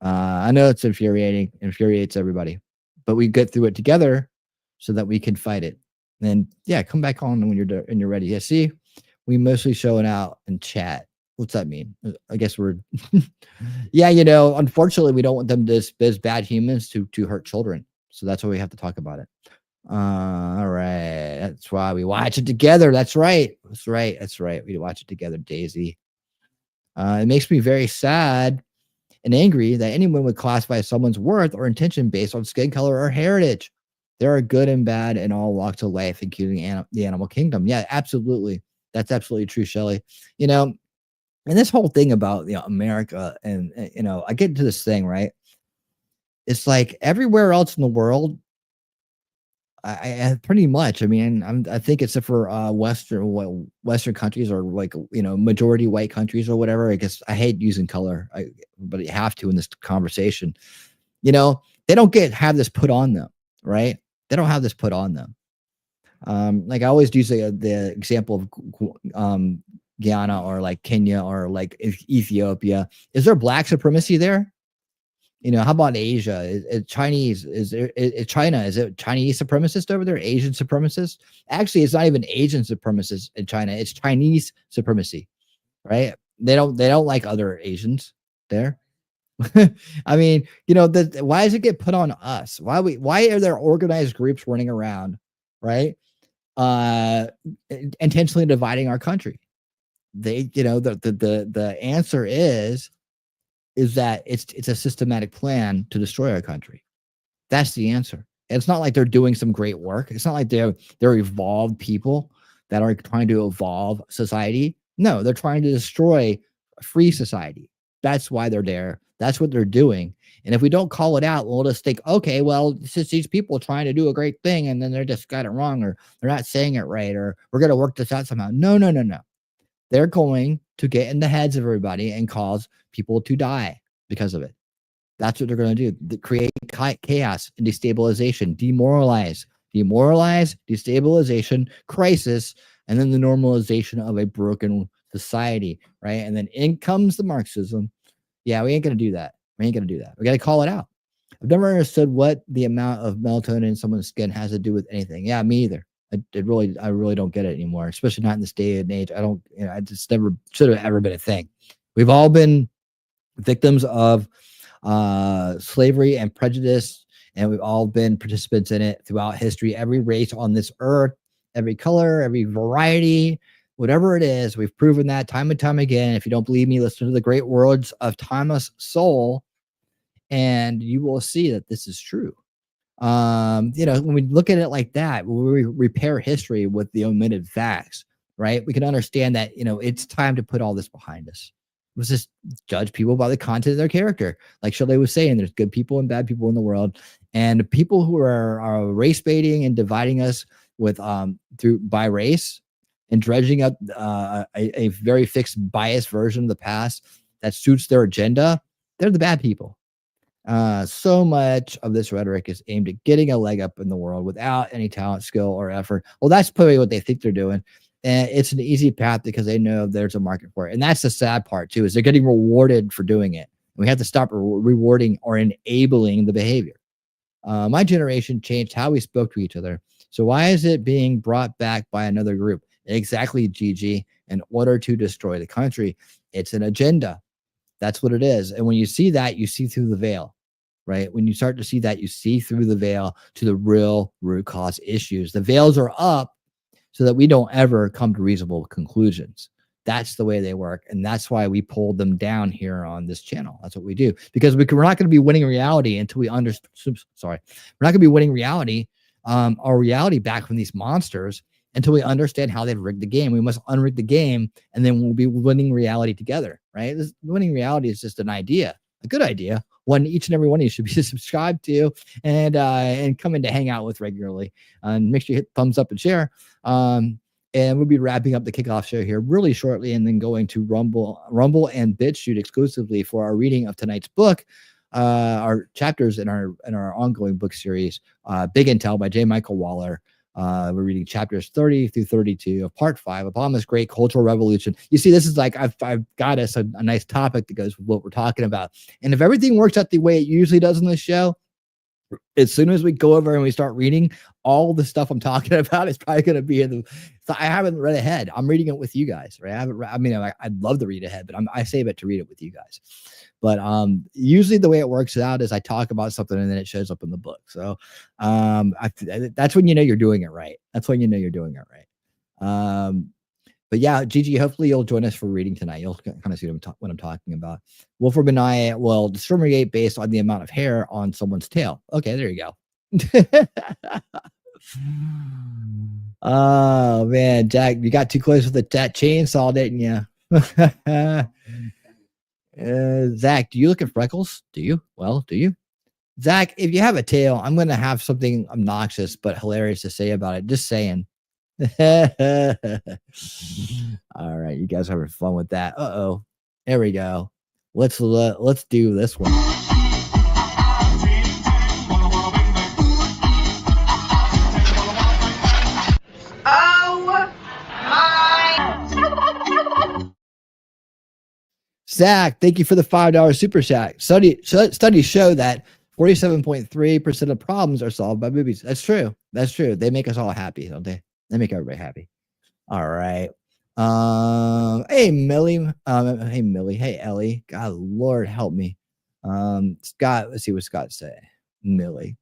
I know it's infuriates everybody, but we get through it together so that we can fight it. And yeah, come back on when you're ready. Yeah, see, we mostly showing out in chat. What's that mean? I guess we're, yeah, unfortunately, we don't want them as bad humans to hurt children. So that's why we have to talk about it. All right. That's why we watch it together. That's right. We watch it together, Daisy. It makes me very sad and angry that anyone would classify someone's worth or intention based on skin color or heritage. There are good and bad in all walks of life, including the animal kingdom. Yeah, absolutely. That's absolutely true, Shelley. And this whole thing about America, and I get into this thing, right? It's like everywhere else in the world, I pretty much. I mean, I think except for Western countries, or like majority white countries or whatever. I guess I hate using color, but you have to in this conversation. They don't have this put on them, right? They don't have this put on them. Like I always use the example of Guyana or like Kenya or like Ethiopia. Is there black supremacy there? You know, how about Asia? Is Chinese? Is China? Is it Chinese supremacist over there? Asian supremacist? Actually, it's not even Asian supremacist in China. It's Chinese supremacy, right? They don't like other Asians there. I mean, you know, why does it get put on us? Why are there organized groups running around, right? Intentionally dividing our country? They, you know, the answer is that it's a systematic plan to destroy our country. That's the answer. It's not like they're doing some great work. It's not like they're evolved people that are trying to evolve society. No, they're trying to destroy a free society. That's why they're there. That's what they're doing. And if we don't call it out, we'll just think, okay, well, it's just these people trying to do a great thing, and then they're just got it wrong, or they're not saying it right, or we're going to work this out somehow. No. They're going to get in the heads of everybody and cause people to die because of it. That's what they're going to do. Create chaos and destabilization, demoralize, destabilization, crisis, and then the normalization of a broken society, right? And then in comes the Marxism. Yeah, we ain't going to do that. We got to call it out. I've never understood what the amount of melatonin in someone's skin has to do with anything. Yeah, me either. I really don't get it anymore, especially not in this day and age. I just never should have ever been a thing. We've all been victims of slavery and prejudice, and we've all been participants in it throughout history. Every race on this earth, every color, every variety, whatever it is, we've proven that time and time again. If you don't believe me, listen to the great words of Thomas Sowell, and you will see that this is true. You know, when we look at it like that, when we repair history with the omitted facts, right? We can understand that, you know, it's time to put all this behind us. Let's just judge people by the content of their character. Like Shirley was saying, there's good people and bad people in the world, and people who are race baiting and dividing us with by race and dredging up a very fixed biased version of the past that suits their agenda. They're the bad people. So much of this rhetoric is aimed at getting a leg up in the world without any talent, skill, or effort. Well, that's probably what they think they're doing. And it's an easy path because they know there's a market for it. And that's the sad part too, is they're getting rewarded for doing it. We have to stop rewarding or enabling the behavior. My generation changed how we spoke to each other. So why is it being brought back by another group? Exactly, Gigi. In order to destroy the country. It's an agenda. That's what it is. And when you see that, you see through the veil, right? When you start to see that, you see through the veil to the real root cause issues. The veils are up so that we don't ever come to reasonable conclusions. That's the way they work. And that's why we pulled them down here on this channel. That's what we do. Because we're not going to be winning reality until we understand. Sorry. We're not going to be winning reality, our reality back from these monsters until we understand how they've rigged the game. We must unrig the game, and then we'll be winning reality together, right? This winning reality is just an idea, a good idea, one each and every one of you should be subscribed to and come in to hang out with regularly. And make sure you hit thumbs up and share. And we'll be wrapping up the kickoff show here really shortly, and then going to Rumble and BitChute exclusively for our reading of tonight's book, our chapters in our ongoing book series, Big Intel by J. Michael Waller. We're reading chapters 30-32 of part 5 upon this great cultural revolution. You see, this is like I've got us a nice topic that goes with what we're talking about. And if everything works out the way it usually does in this show, as soon as we go over and we start reading, all the stuff I'm talking about is probably going to be in the. So I haven't read ahead. I'm reading it with you guys, right? I'd love to read ahead, but I save it to read it with you guys. But usually the way it works out is I talk about something and then it shows up in the book. So that's when you know you're doing it right. That's when you know you're doing it right. But yeah, Gigi, hopefully you'll join us for reading tonight. You'll kind of see what I'm talking about. Wolfram and I will discriminate based on the amount of hair on someone's tail. Okay, there you go. Oh man, Jack, you got too close with that chainsaw, didn't you? Zach, do you look at freckles? Do you? Well, do you? Zach, if you have a tail, I'm going to have something obnoxious but hilarious to say about it. Just saying. All right, you guys having fun with that? Uh-oh. There we go. Let's do this one. Zach, thank you for the $5 super chat. Studies show that 47.3% of problems are solved by movies. That's true. That's true. They make us all happy, don't they? They make everybody happy. All right. Hey Millie. Hey Millie. Hey Ellie. God Lord help me. Scott, let's see what Scott say. Millie.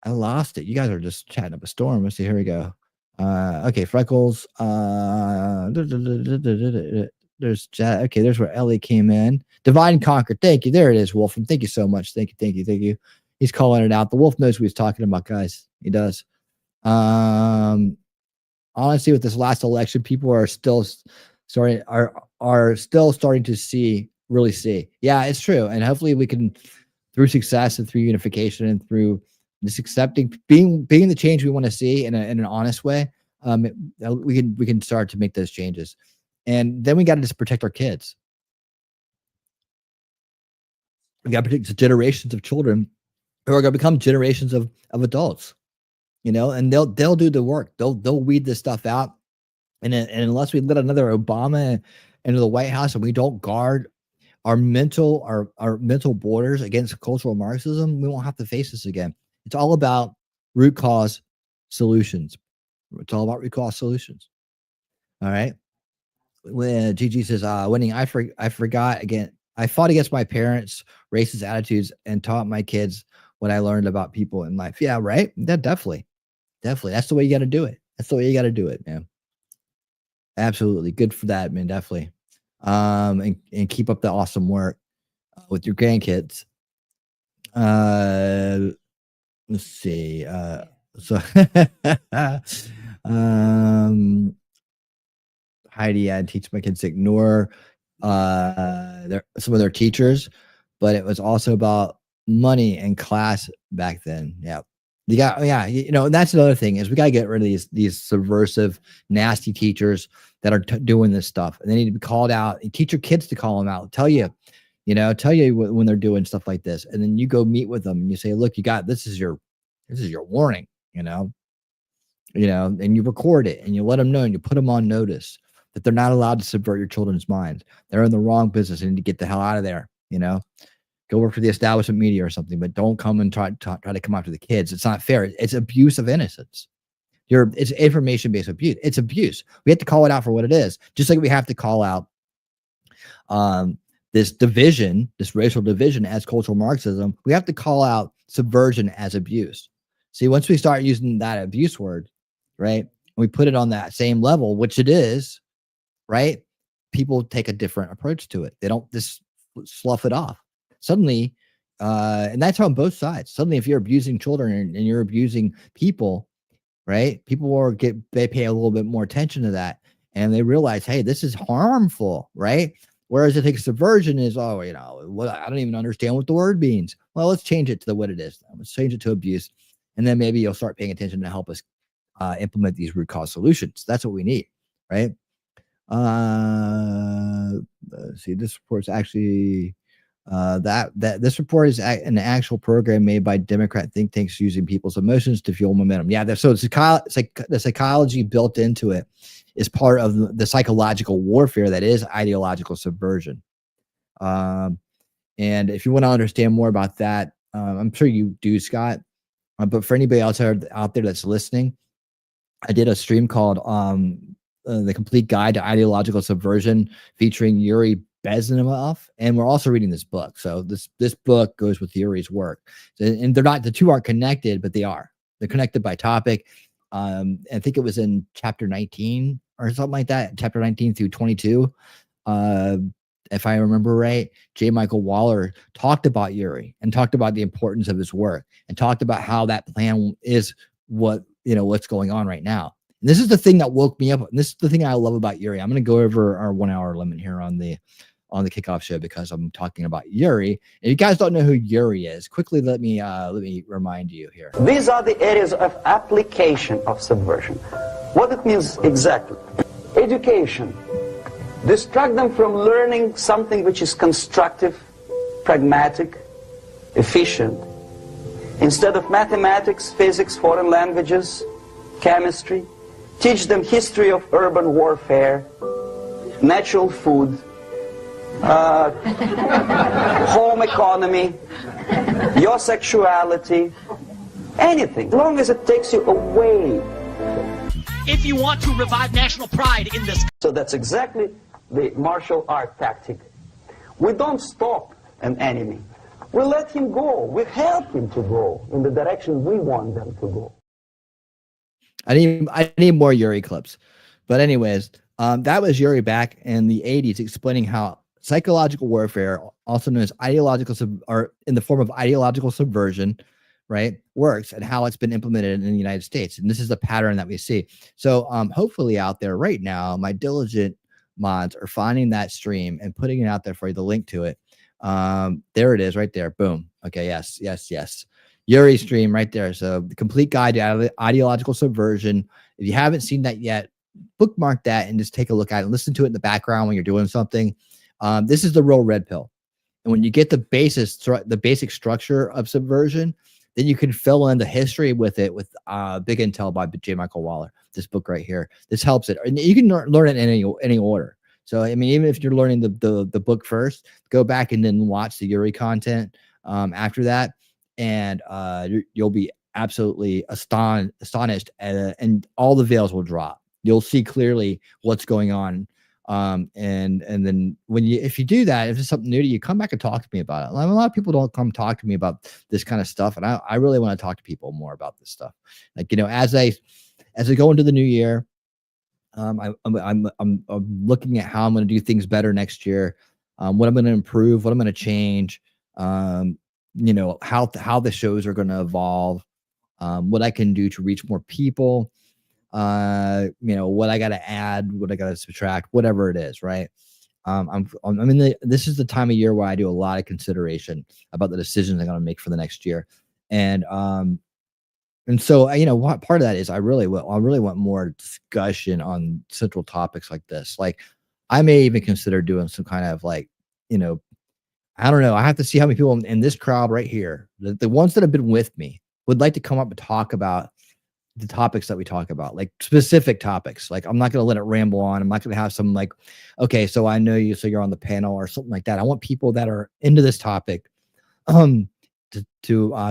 I lost it. You guys are just chatting up a storm. Let's see. Here we go. Okay, Freckles. There's chat. Okay, there's where Ellie came in. Divide and conquer. Thank you. There it is, Wolf. And thank you so much. Thank you. He's calling it out. The Wolf knows what he's talking about, guys. He does. Honestly, with this last election, people are still starting to really see. Yeah, it's true. And hopefully we can, through success and through unification and through this accepting, being the change we want to see in an honest way, we can start to make those changes. And then we got to just protect our kids. We got to protect the generations of children who are going to become generations of adults. You know, and they'll do the work. They'll weed this stuff out. And unless we let another Obama into the White House and we don't guard our mental borders against cultural Marxism, we won't have to face this again. It's all about root cause solutions. It's all about root cause solutions. All right. When Gigi says, winning, I forgot again. I fought against my parents' racist attitudes and taught my kids what I learned about people in life. Yeah, right. That definitely. That's the way you got to do it. That's the way you got to do it, man. Absolutely. Good for that, man. Definitely. And keep up the awesome work with your grandkids. Let's see. Heidi, I teach my kids to ignore some of their teachers, but it was also about money and class back then. Yeah. And that's another thing is we got to get rid of these subversive, nasty teachers that are doing this stuff, and they need to be called out. You teach your kids to call them out. Tell you when they're doing stuff like this, and then you go meet with them and you say, "Look, this is your warning." And you record it and you let them know and you put them on notice that they're not allowed to subvert your children's minds. They're in the wrong business and need to get the hell out of there. Go work for the establishment media or something, but don't come and try to come after the kids. It's not fair. It's abuse of innocence. It's information-based abuse. It's abuse. We have to call it out for what it is. Just like we have to call out this division, this racial division as cultural Marxism, we have to call out subversion as abuse. See, once we start using that abuse word, right, and we put it on that same level, which it is, right, people take a different approach to it. They don't just slough it off. Suddenly, and that's on both sides. Suddenly, if you're abusing children and you're abusing people, right? People they pay a little bit more attention to that, and they realize, hey, this is harmful, right? Whereas I think subversion is, I don't even understand what the word means. Well, let's change it to what it is. Let's change it to abuse, and then maybe you'll start paying attention to help us implement these root cause solutions. That's what we need, right? See, this report's actually. This report is an actual program made by Democrat think tanks using people's emotions to fuel momentum. Yeah, so it's the psychology built into it is part of the psychological warfare that is ideological subversion. And if you want to understand more about that, I'm sure you do, Scott. But for anybody else out there that's listening, I did a stream called The Complete Guide to Ideological Subversion featuring Yuri Bezmenov, and we're also reading this book. So this book goes with Yuri's work, and the two aren't connected, but they're connected by topic. I think it was in chapter 19 or something like that, chapter 19 through 22. If I remember right, J. Michael Waller talked about Yuri and talked about the importance of his work and talked about how that plan is what's going on right now. And this is the thing that woke me up. And this is the thing I love about Yuri. I'm going to go over our 1 hour limit here on the kickoff show because I'm talking about Yuri. And if you guys don't know who Yuri is, quickly let me remind you here. These are the areas of application of subversion. What it means exactly. Education. Distract them from learning something which is constructive, pragmatic, efficient. Instead of mathematics, physics, foreign languages, chemistry, teach them history of urban warfare, natural food, home economy, your sexuality, anything, as long as it takes you away. If you want to revive national pride in this. So that's exactly the martial art tactic. We don't stop an enemy. We let him go. We help him to go in the direction we want them to go. I need more Yuri clips. But anyways, that was Yuri back in the 80s explaining how psychological warfare, also known as ideological or in the form of ideological subversion, right, works and how it's been implemented in the United States. And this is the pattern that we see. So hopefully out there right now, my diligent mods are finding that stream and putting it out there for you, the link to it. There it is right there. Boom. Okay. Yes. Yuri stream right there. So the complete guide to ideological subversion. If you haven't seen that yet, bookmark that and just take a look at it and listen to it in the background when you're doing something. This is the real red pill. And when you get the basic structure of subversion, then you can fill in the history with it with Big Intel by J. Michael Waller. This book right here. This helps it. And you can learn it in any order. So, I mean, even if you're learning the book first, go back and then watch the Yuri content after that. And you'll be absolutely astonished and all the veils will drop. You'll see clearly what's going on. And then if you do that, if it's something new to you, come back and talk to me about it. A lot of people don't come talk to me about this kind of stuff. And I really want to talk to people more about this stuff. Like, you know, as I go into the new year, I'm looking at how I'm going to do things better next year, what I'm going to improve, what I'm going to change, you know, how the shows are going to evolve, what I can do to reach more people, you know, what I got to add, what I got to subtract, whatever it is, right? This is the time of year where I do a lot of consideration about the decisions I'm going to make for the next year. And so, you know, what part of that is I really want more discussion on central topics like this. Like, I may even consider doing some kind of, like, you know, I don't know. I have to see how many people in this crowd right here, the ones that have been with me, would like to come up and talk about the topics that we talk about, like specific topics. Like, I'm not going to let it ramble on. I'm not going to have some like, okay, so I know you, so you're on the panel or something like that. I want people that are into this topic to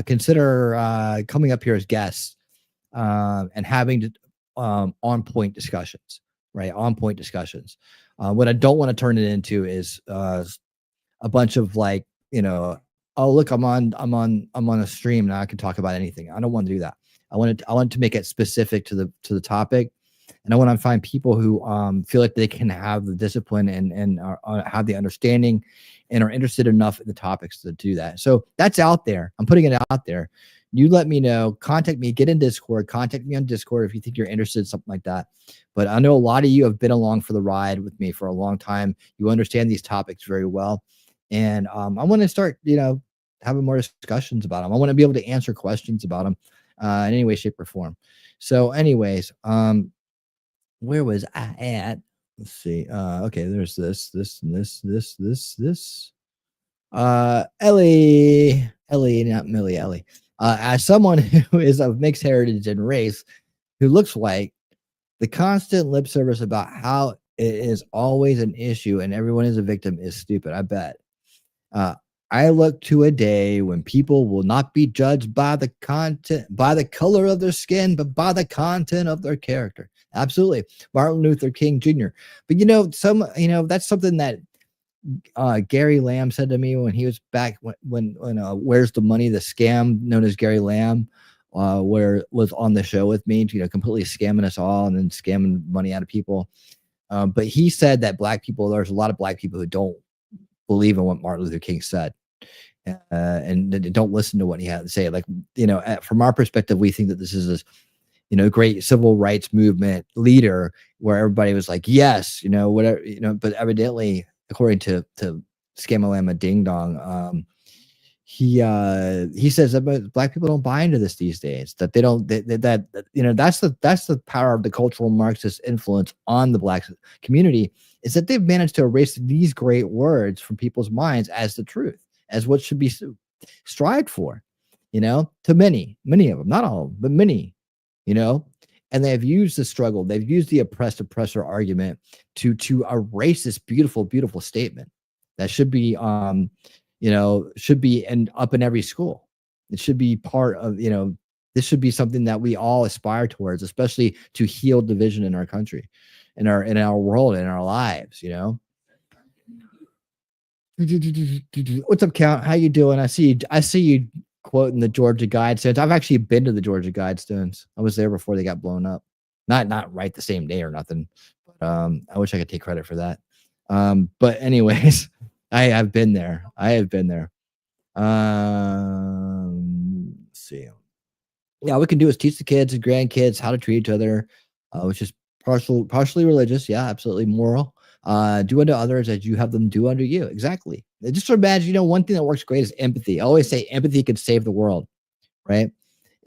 consider coming up here as guests and having on point discussions, right? On point discussions. What I don't want to turn it into is a bunch of, like, you know, oh, look, I'm on a stream now, I can talk about anything. I don't want to do that. I want to make it specific to the topic, and I want to find people who feel like they can have the discipline and have the understanding and are interested enough in the topics to do that. So that's out there. I'm putting it out there. You let me know. Contact me. Get in Discord. Contact me on Discord if you think you're interested in something like that. But I know a lot of you have been along for the ride with me for a long time. You understand these topics very well, and I want to start, you know, having more discussions about them. I want to be able to answer questions about them in any way, shape, or form. So, anyways, where was I at? Let's see. Okay, there's this. Ellie, not Millie, Ellie. As someone who is of mixed heritage and race, who looks white, the constant lip service about how it is always an issue and everyone is a victim is stupid. I bet. I look to a day when people will not be judged by the content, by the color of their skin, but by the content of their character. Absolutely. Martin Luther King Jr. But, you know, that's something that Gary Lamb said to me when he was back when Where's the Money, the scam known as Gary Lamb, where was on the show with me, you know, completely scamming us all and then scamming money out of people. But he said that there's a lot of black people who don't believe in what Martin Luther King said. And don't listen to what he had to say. Like, you know, from our perspective, we think that this is this, you know, great civil rights movement leader where everybody was like, yes, you know, whatever, you know, but evidently, according to Scamalama Ding Dong, he says that black people don't buy into this these days, that they don't, that you know, that's the power of the cultural Marxist influence on the black community, is that they've managed to erase these great words from people's minds as the truth, as what should be strived for, you know, to many of them, not all, but many, you know, And they have used the struggle, they've used the oppressed oppressor argument to erase this beautiful, beautiful statement that should be should be up in every school. It should be part of, this should be something that we all aspire towards, especially to heal division in our country, in our world, in our lives, What's up, Count? How you doing? I see you quoting the Georgia Guidestones. I've actually been to the Georgia Guidestones. I was there before they got blown up. Not right the same day or nothing. But I wish I could take credit for that. But anyways, I have been there. Let's see. Yeah, what we can do is teach the kids and grandkids how to treat each other, which is partially religious. Yeah, absolutely moral. Do unto others as you have them do unto you. Exactly. Just imagine, one thing that works great is empathy. I always say empathy can save the world, right?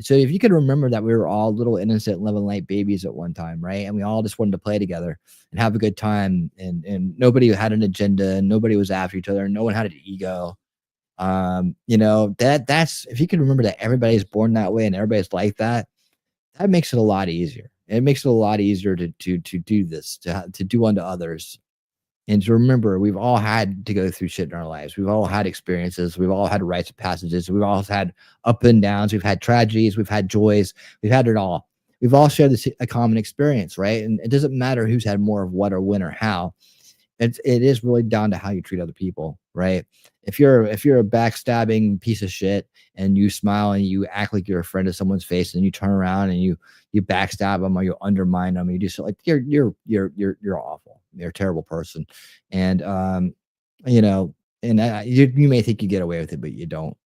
So if you can remember that we were all little innocent, living light babies at one time, right? And we all just wanted to play together and have a good time, and nobody had an agenda, and nobody was after each other, and no one had an ego. That's, if you can remember that everybody's born that way and everybody's like that, that makes it a lot easier. It makes it a lot easier to do this, to do unto others. And to remember, we've all had to go through shit in our lives. We've all had experiences. We've all had rites of passages. We've all had up and downs. We've had tragedies. We've had joys. We've had it all. We've all shared a common experience, right? And it doesn't matter who's had more of what or when or how. It is really down to how you treat other people, right? If you're a backstabbing piece of shit and you smile and you act like you're a friend of someone's face, and you turn around and you backstab them or you undermine them, you do so, like you're awful. You're a terrible person, and you may think you get away with it, but you don't.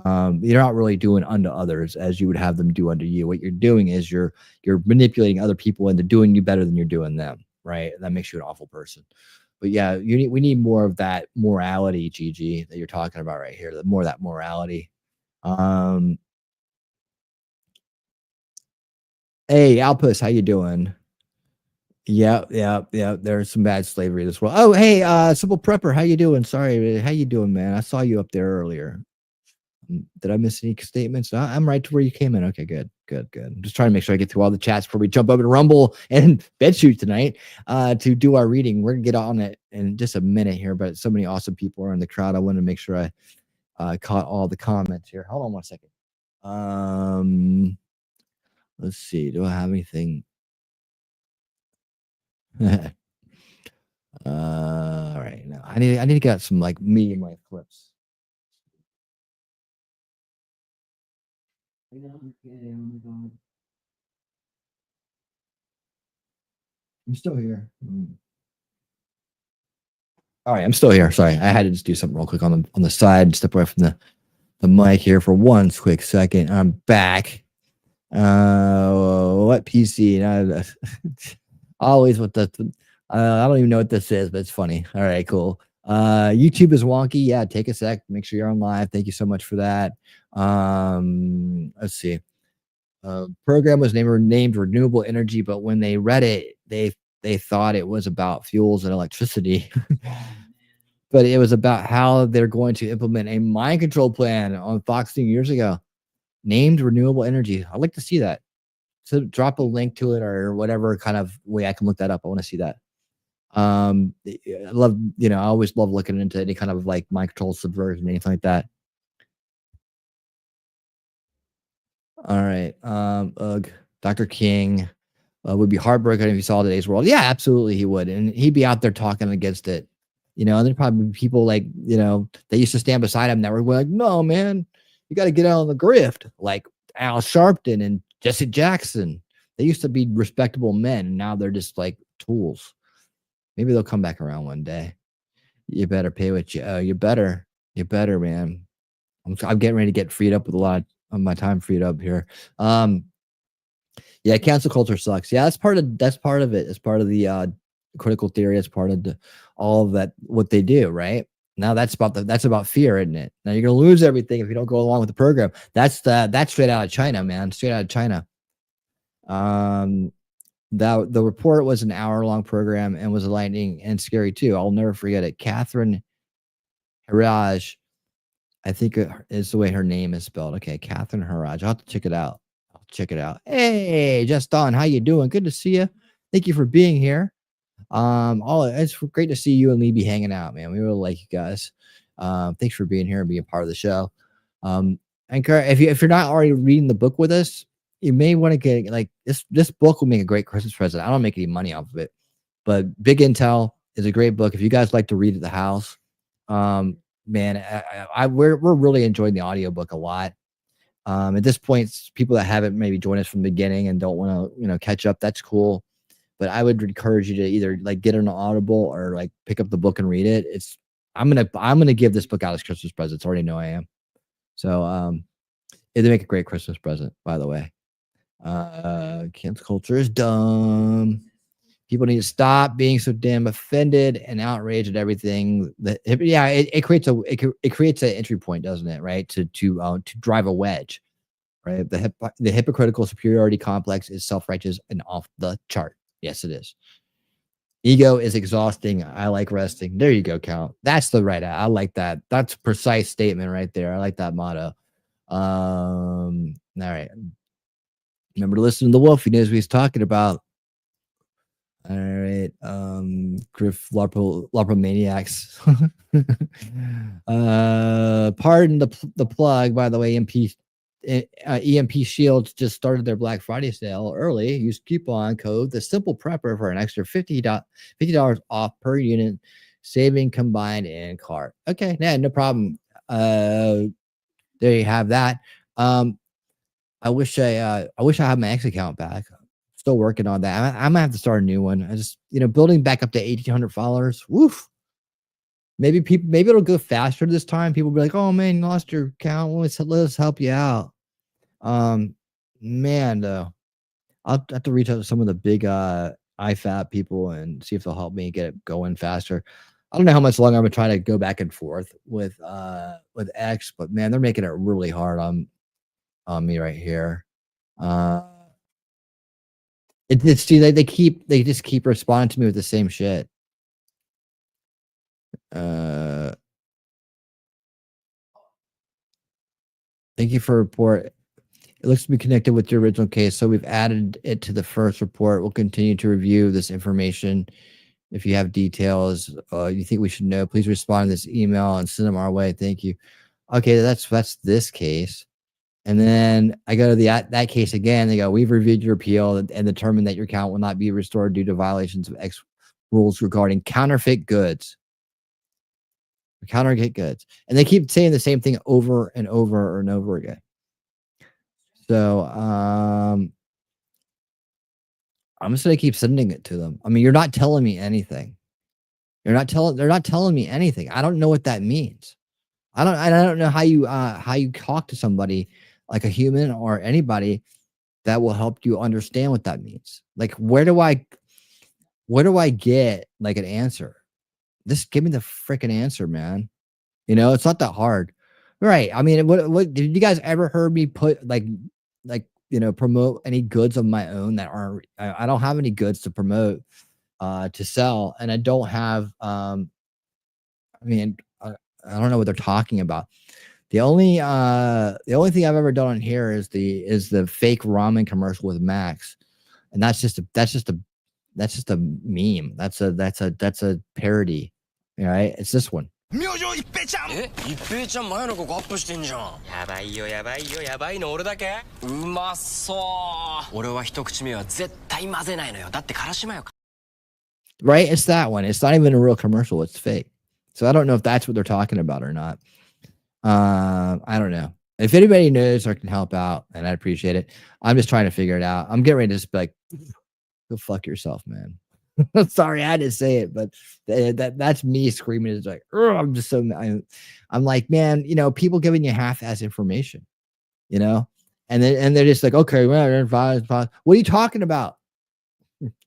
You're not really doing unto others as you would have them do unto you. What you're doing is you're manipulating other people into doing you better than you're doing them, right? That makes you an awful person. But yeah, we need more of that morality, Gigi, that you're talking about right here. More of that morality. Hey, Alpus, how you doing? Yeah. There's some bad slavery as well. Oh, hey, Simple Prepper, how you doing? Sorry, how you doing, man? I saw you up there earlier. Did I miss any statements? No, I'm right to where you came in. Okay, good. I'm just trying to make sure I get through all the chats before we jump over to Rumble and BedShoot tonight to do our reading. We're gonna get on it in just a minute here, but so many awesome people are in the crowd. I want to make sure I caught all the comments here. Hold on 1 second. Let's see. Do I have anything? All right. Now I need to get some like medium length clips. I'm still here. All right, I'm still here. Sorry, I had to just do something real quick on the side. Step away from the mic here for 1 quick second. I'm back. What PC? Always with the. I don't even know what this is, but it's funny. All right, cool. YouTube is wonky. Yeah, take a sec. Make sure you're on live. Thank you so much for that. Let's see. Program was named renewable energy, but when they read it, they thought it was about fuels and electricity. But it was about how they're going to implement a mind control plan on Fox News years ago, named renewable energy. I'd like to see that. So drop a link to it or whatever kind of way I can look that up. I want to see that. I love, I always love looking into any kind of like mind control subversion, anything like that. All right. Dr. King would be heartbroken if he saw today's world. Yeah, absolutely he would. And he'd be out there talking against it. And there'd probably be people like, that used to stand beside him that were like, no, man, you got to get out on the grift. Like Al Sharpton and Jesse Jackson. They used to be respectable men, and now they're just like tools. Maybe they'll come back around one day. You better pay what you better, man. I'm getting ready to get freed up with a lot of my time freed up here. Yeah, cancel culture sucks. Yeah, that's part of it. It's part of the critical theory. It's part of all of that, what they do, right? Now that's about fear, isn't it? Now you're gonna lose everything if you don't go along with the program. That's straight out of China, man. Straight out of China. The report was an hour-long program and was enlightening and scary too. I'll never forget it. Catherine I think is the way her name is spelled. Okay, Catherine Haraj. I'll have to check it out. check it out. Hey, just Don, how you doing? Good to see you. Thank you for being here. It's great to see you and Lee be hanging out, man. We really like you guys. Thanks for being here and being part of the show. And if you're not already reading the book with us, you may want to get like this book will make a great Christmas present. I don't make any money off of it, but Big Intel is a great book. If you guys like to read at the house, man, we're really enjoying the audiobook a lot. At this point, people that haven't maybe joined us from the beginning and don't want to, catch up, that's cool. But I would encourage you to either like get an Audible or like pick up the book and read it. I'm gonna give this book out as Christmas presents. Already know I am. So it'd make a great Christmas present, by the way. Cancel culture is dumb. People need to stop being so damn offended and outraged at everything. It creates an entry point, doesn't it? Right, to drive a wedge. Right, the hypocritical superiority complex is self-righteous and off the chart. Yes, it is. Ego is exhausting. I like resting. There you go, Count. That's the right. I like that. That's a precise statement right there. I like that motto. All right. Remember to listen to the Wolf. He knows what he's talking about. All right. Griff LARPA maniacs. Pardon the plug, by the way. EMP Shields just started their Black Friday sale early. Use coupon code The Simple Prepper for an extra $50 off per unit, saving combined in cart. Okay, yeah, no problem. There you have that. I wish I had my X account back. Still working on that. I'm gonna have to start a new one. I just building back up to 1,800 followers. Woof. Maybe it'll go faster this time. People will be like, "Oh man, you lost your account. Let us help you out." Man, though, I'll have to reach out to some of the big IFAP people and see if they'll help me get it going faster. I don't know how much longer I'm gonna try to go back and forth with X, but man, they're making it really hard on me right here. They just keep responding to me with the same shit. Thank you for report. It looks to be connected with your original case, so we've added it to the first report. We'll continue to review this information. If you have details you think we should know, please respond to this email and send them our way. Thank you. Okay, that's this case. And then I go to that case again. They go, we've reviewed your appeal and determined that your account will not be restored due to violations of X rules regarding counterfeit goods. Counterfeit goods. And they keep saying the same thing over and over and over again. So I'm just gonna keep sending it to them. I mean, you're not telling me anything. They're not telling me anything. I don't know what that means. I don't know how you talk to somebody like a human or anybody that will help you understand what that means. Like, where do I get like an answer? Just give me the freaking answer, man. It's not that hard. Right. I mean, what did you guys ever heard me put promote any goods of my own that aren't, I don't have any goods to promote, to sell. And I don't have, I don't know what they're talking about. The only thing I've ever done on here is the fake ramen commercial with Max. And that's just a meme. That's a parody. All right. It's this one. 明星一平ちゃん一平ちゃん前の子アップしてんじゃんやばいよやばいよやばいの俺だけうまそう俺は一口目は絶対混ぜないのよだってからしマヨか Right, it's that one. It's not even a real commercial. It's fake. So I don't know if that's what they're talking about or not. I don't know. If anybody knows or can help out, and I'd appreciate it. I'm just trying to figure it out. I'm getting ready to just be like, go fuck yourself, man. Sorry, I had to say it, but that's me screaming. It's like, I'm just so I'm like, man, people giving you half-ass information, and they're just like, okay, well, what are you talking about?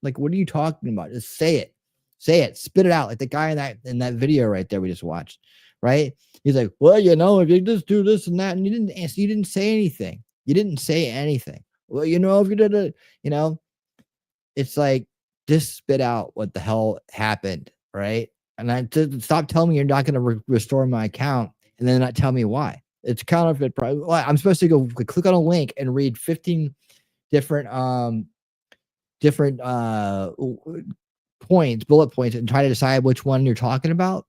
Like, what are you talking about? Just say it, spit it out, like the guy in that video right there we just watched, right? He's like, well, if you just do this and that, and you didn't say anything. You didn't say anything. Well, if you did it, it's like, just spit out what the hell happened, right? And stop telling me you're not going to restore my account and then not tell me why. It's counterfeit. I'm supposed to go click on a link and read 15 different points, bullet points, and try to decide which one you're talking about.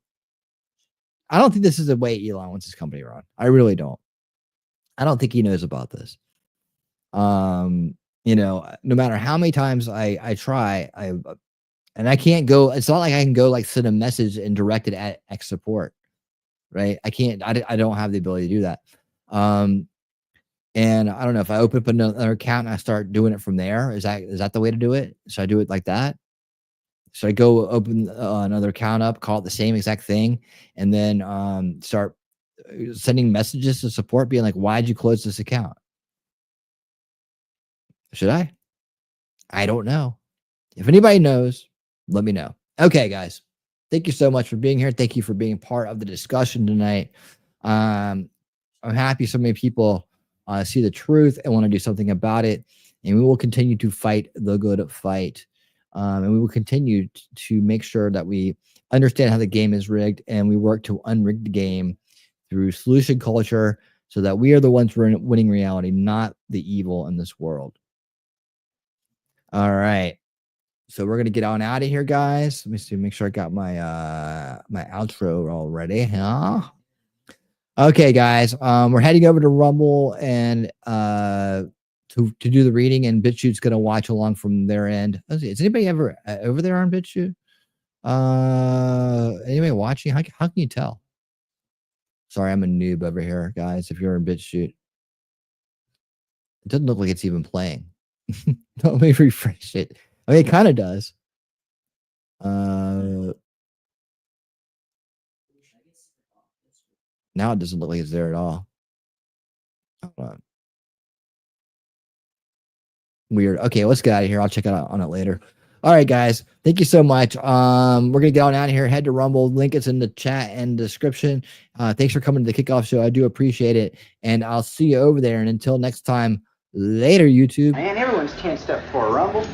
I don't think this is the way Elon wants his company run. I really don't. I don't think he knows about this. You know, no matter how many times I try, and I can't go. It's not like I can go like send a message and direct it at X support, right? I can't. I don't have the ability to do that. And I don't know if I open up another account and I start doing it from there. Is that the way to do it? Should I do it like that? Should I go open another account up, call it the same exact thing, and then start sending messages to support, being like, "Why'd you close this account?" Should I? I don't know. If anybody knows, let me know. Okay, guys. Thank you so much for being here. Thank you for being part of the discussion tonight. I'm happy so many people see the truth and want to do something about it. And we will continue to fight the good fight. And we will continue to make sure that we understand how the game is rigged, and we work to unrig the game through solution culture so that we are the ones winning reality, not the evil in this world. All right. So we're going to get on out of here, guys. Let me see, make sure I got my my outro all ready. Huh? Okay, guys. We're heading over to Rumble and to do the reading, and BitChute's going to watch along from their end. Let's see, is anybody ever over there on BitChute? Anybody watching? How can you tell? Sorry, I'm a noob over here, guys. If you're in BitChute, it doesn't look like it's even playing. Let me refresh it. I mean, it kind of does. Now it doesn't look like it's there at all. Hold on. Weird. Okay, let's get out of here. I'll check it out on it later. All right, guys. Thank you so much. We're gonna get on out of here. Head to Rumble. Link is in the chat and description. Thanks for coming to the kickoff show. I do appreciate it, and I'll see you over there. And until next time, later, YouTube. Man, everyone's tensed up for a Rumble.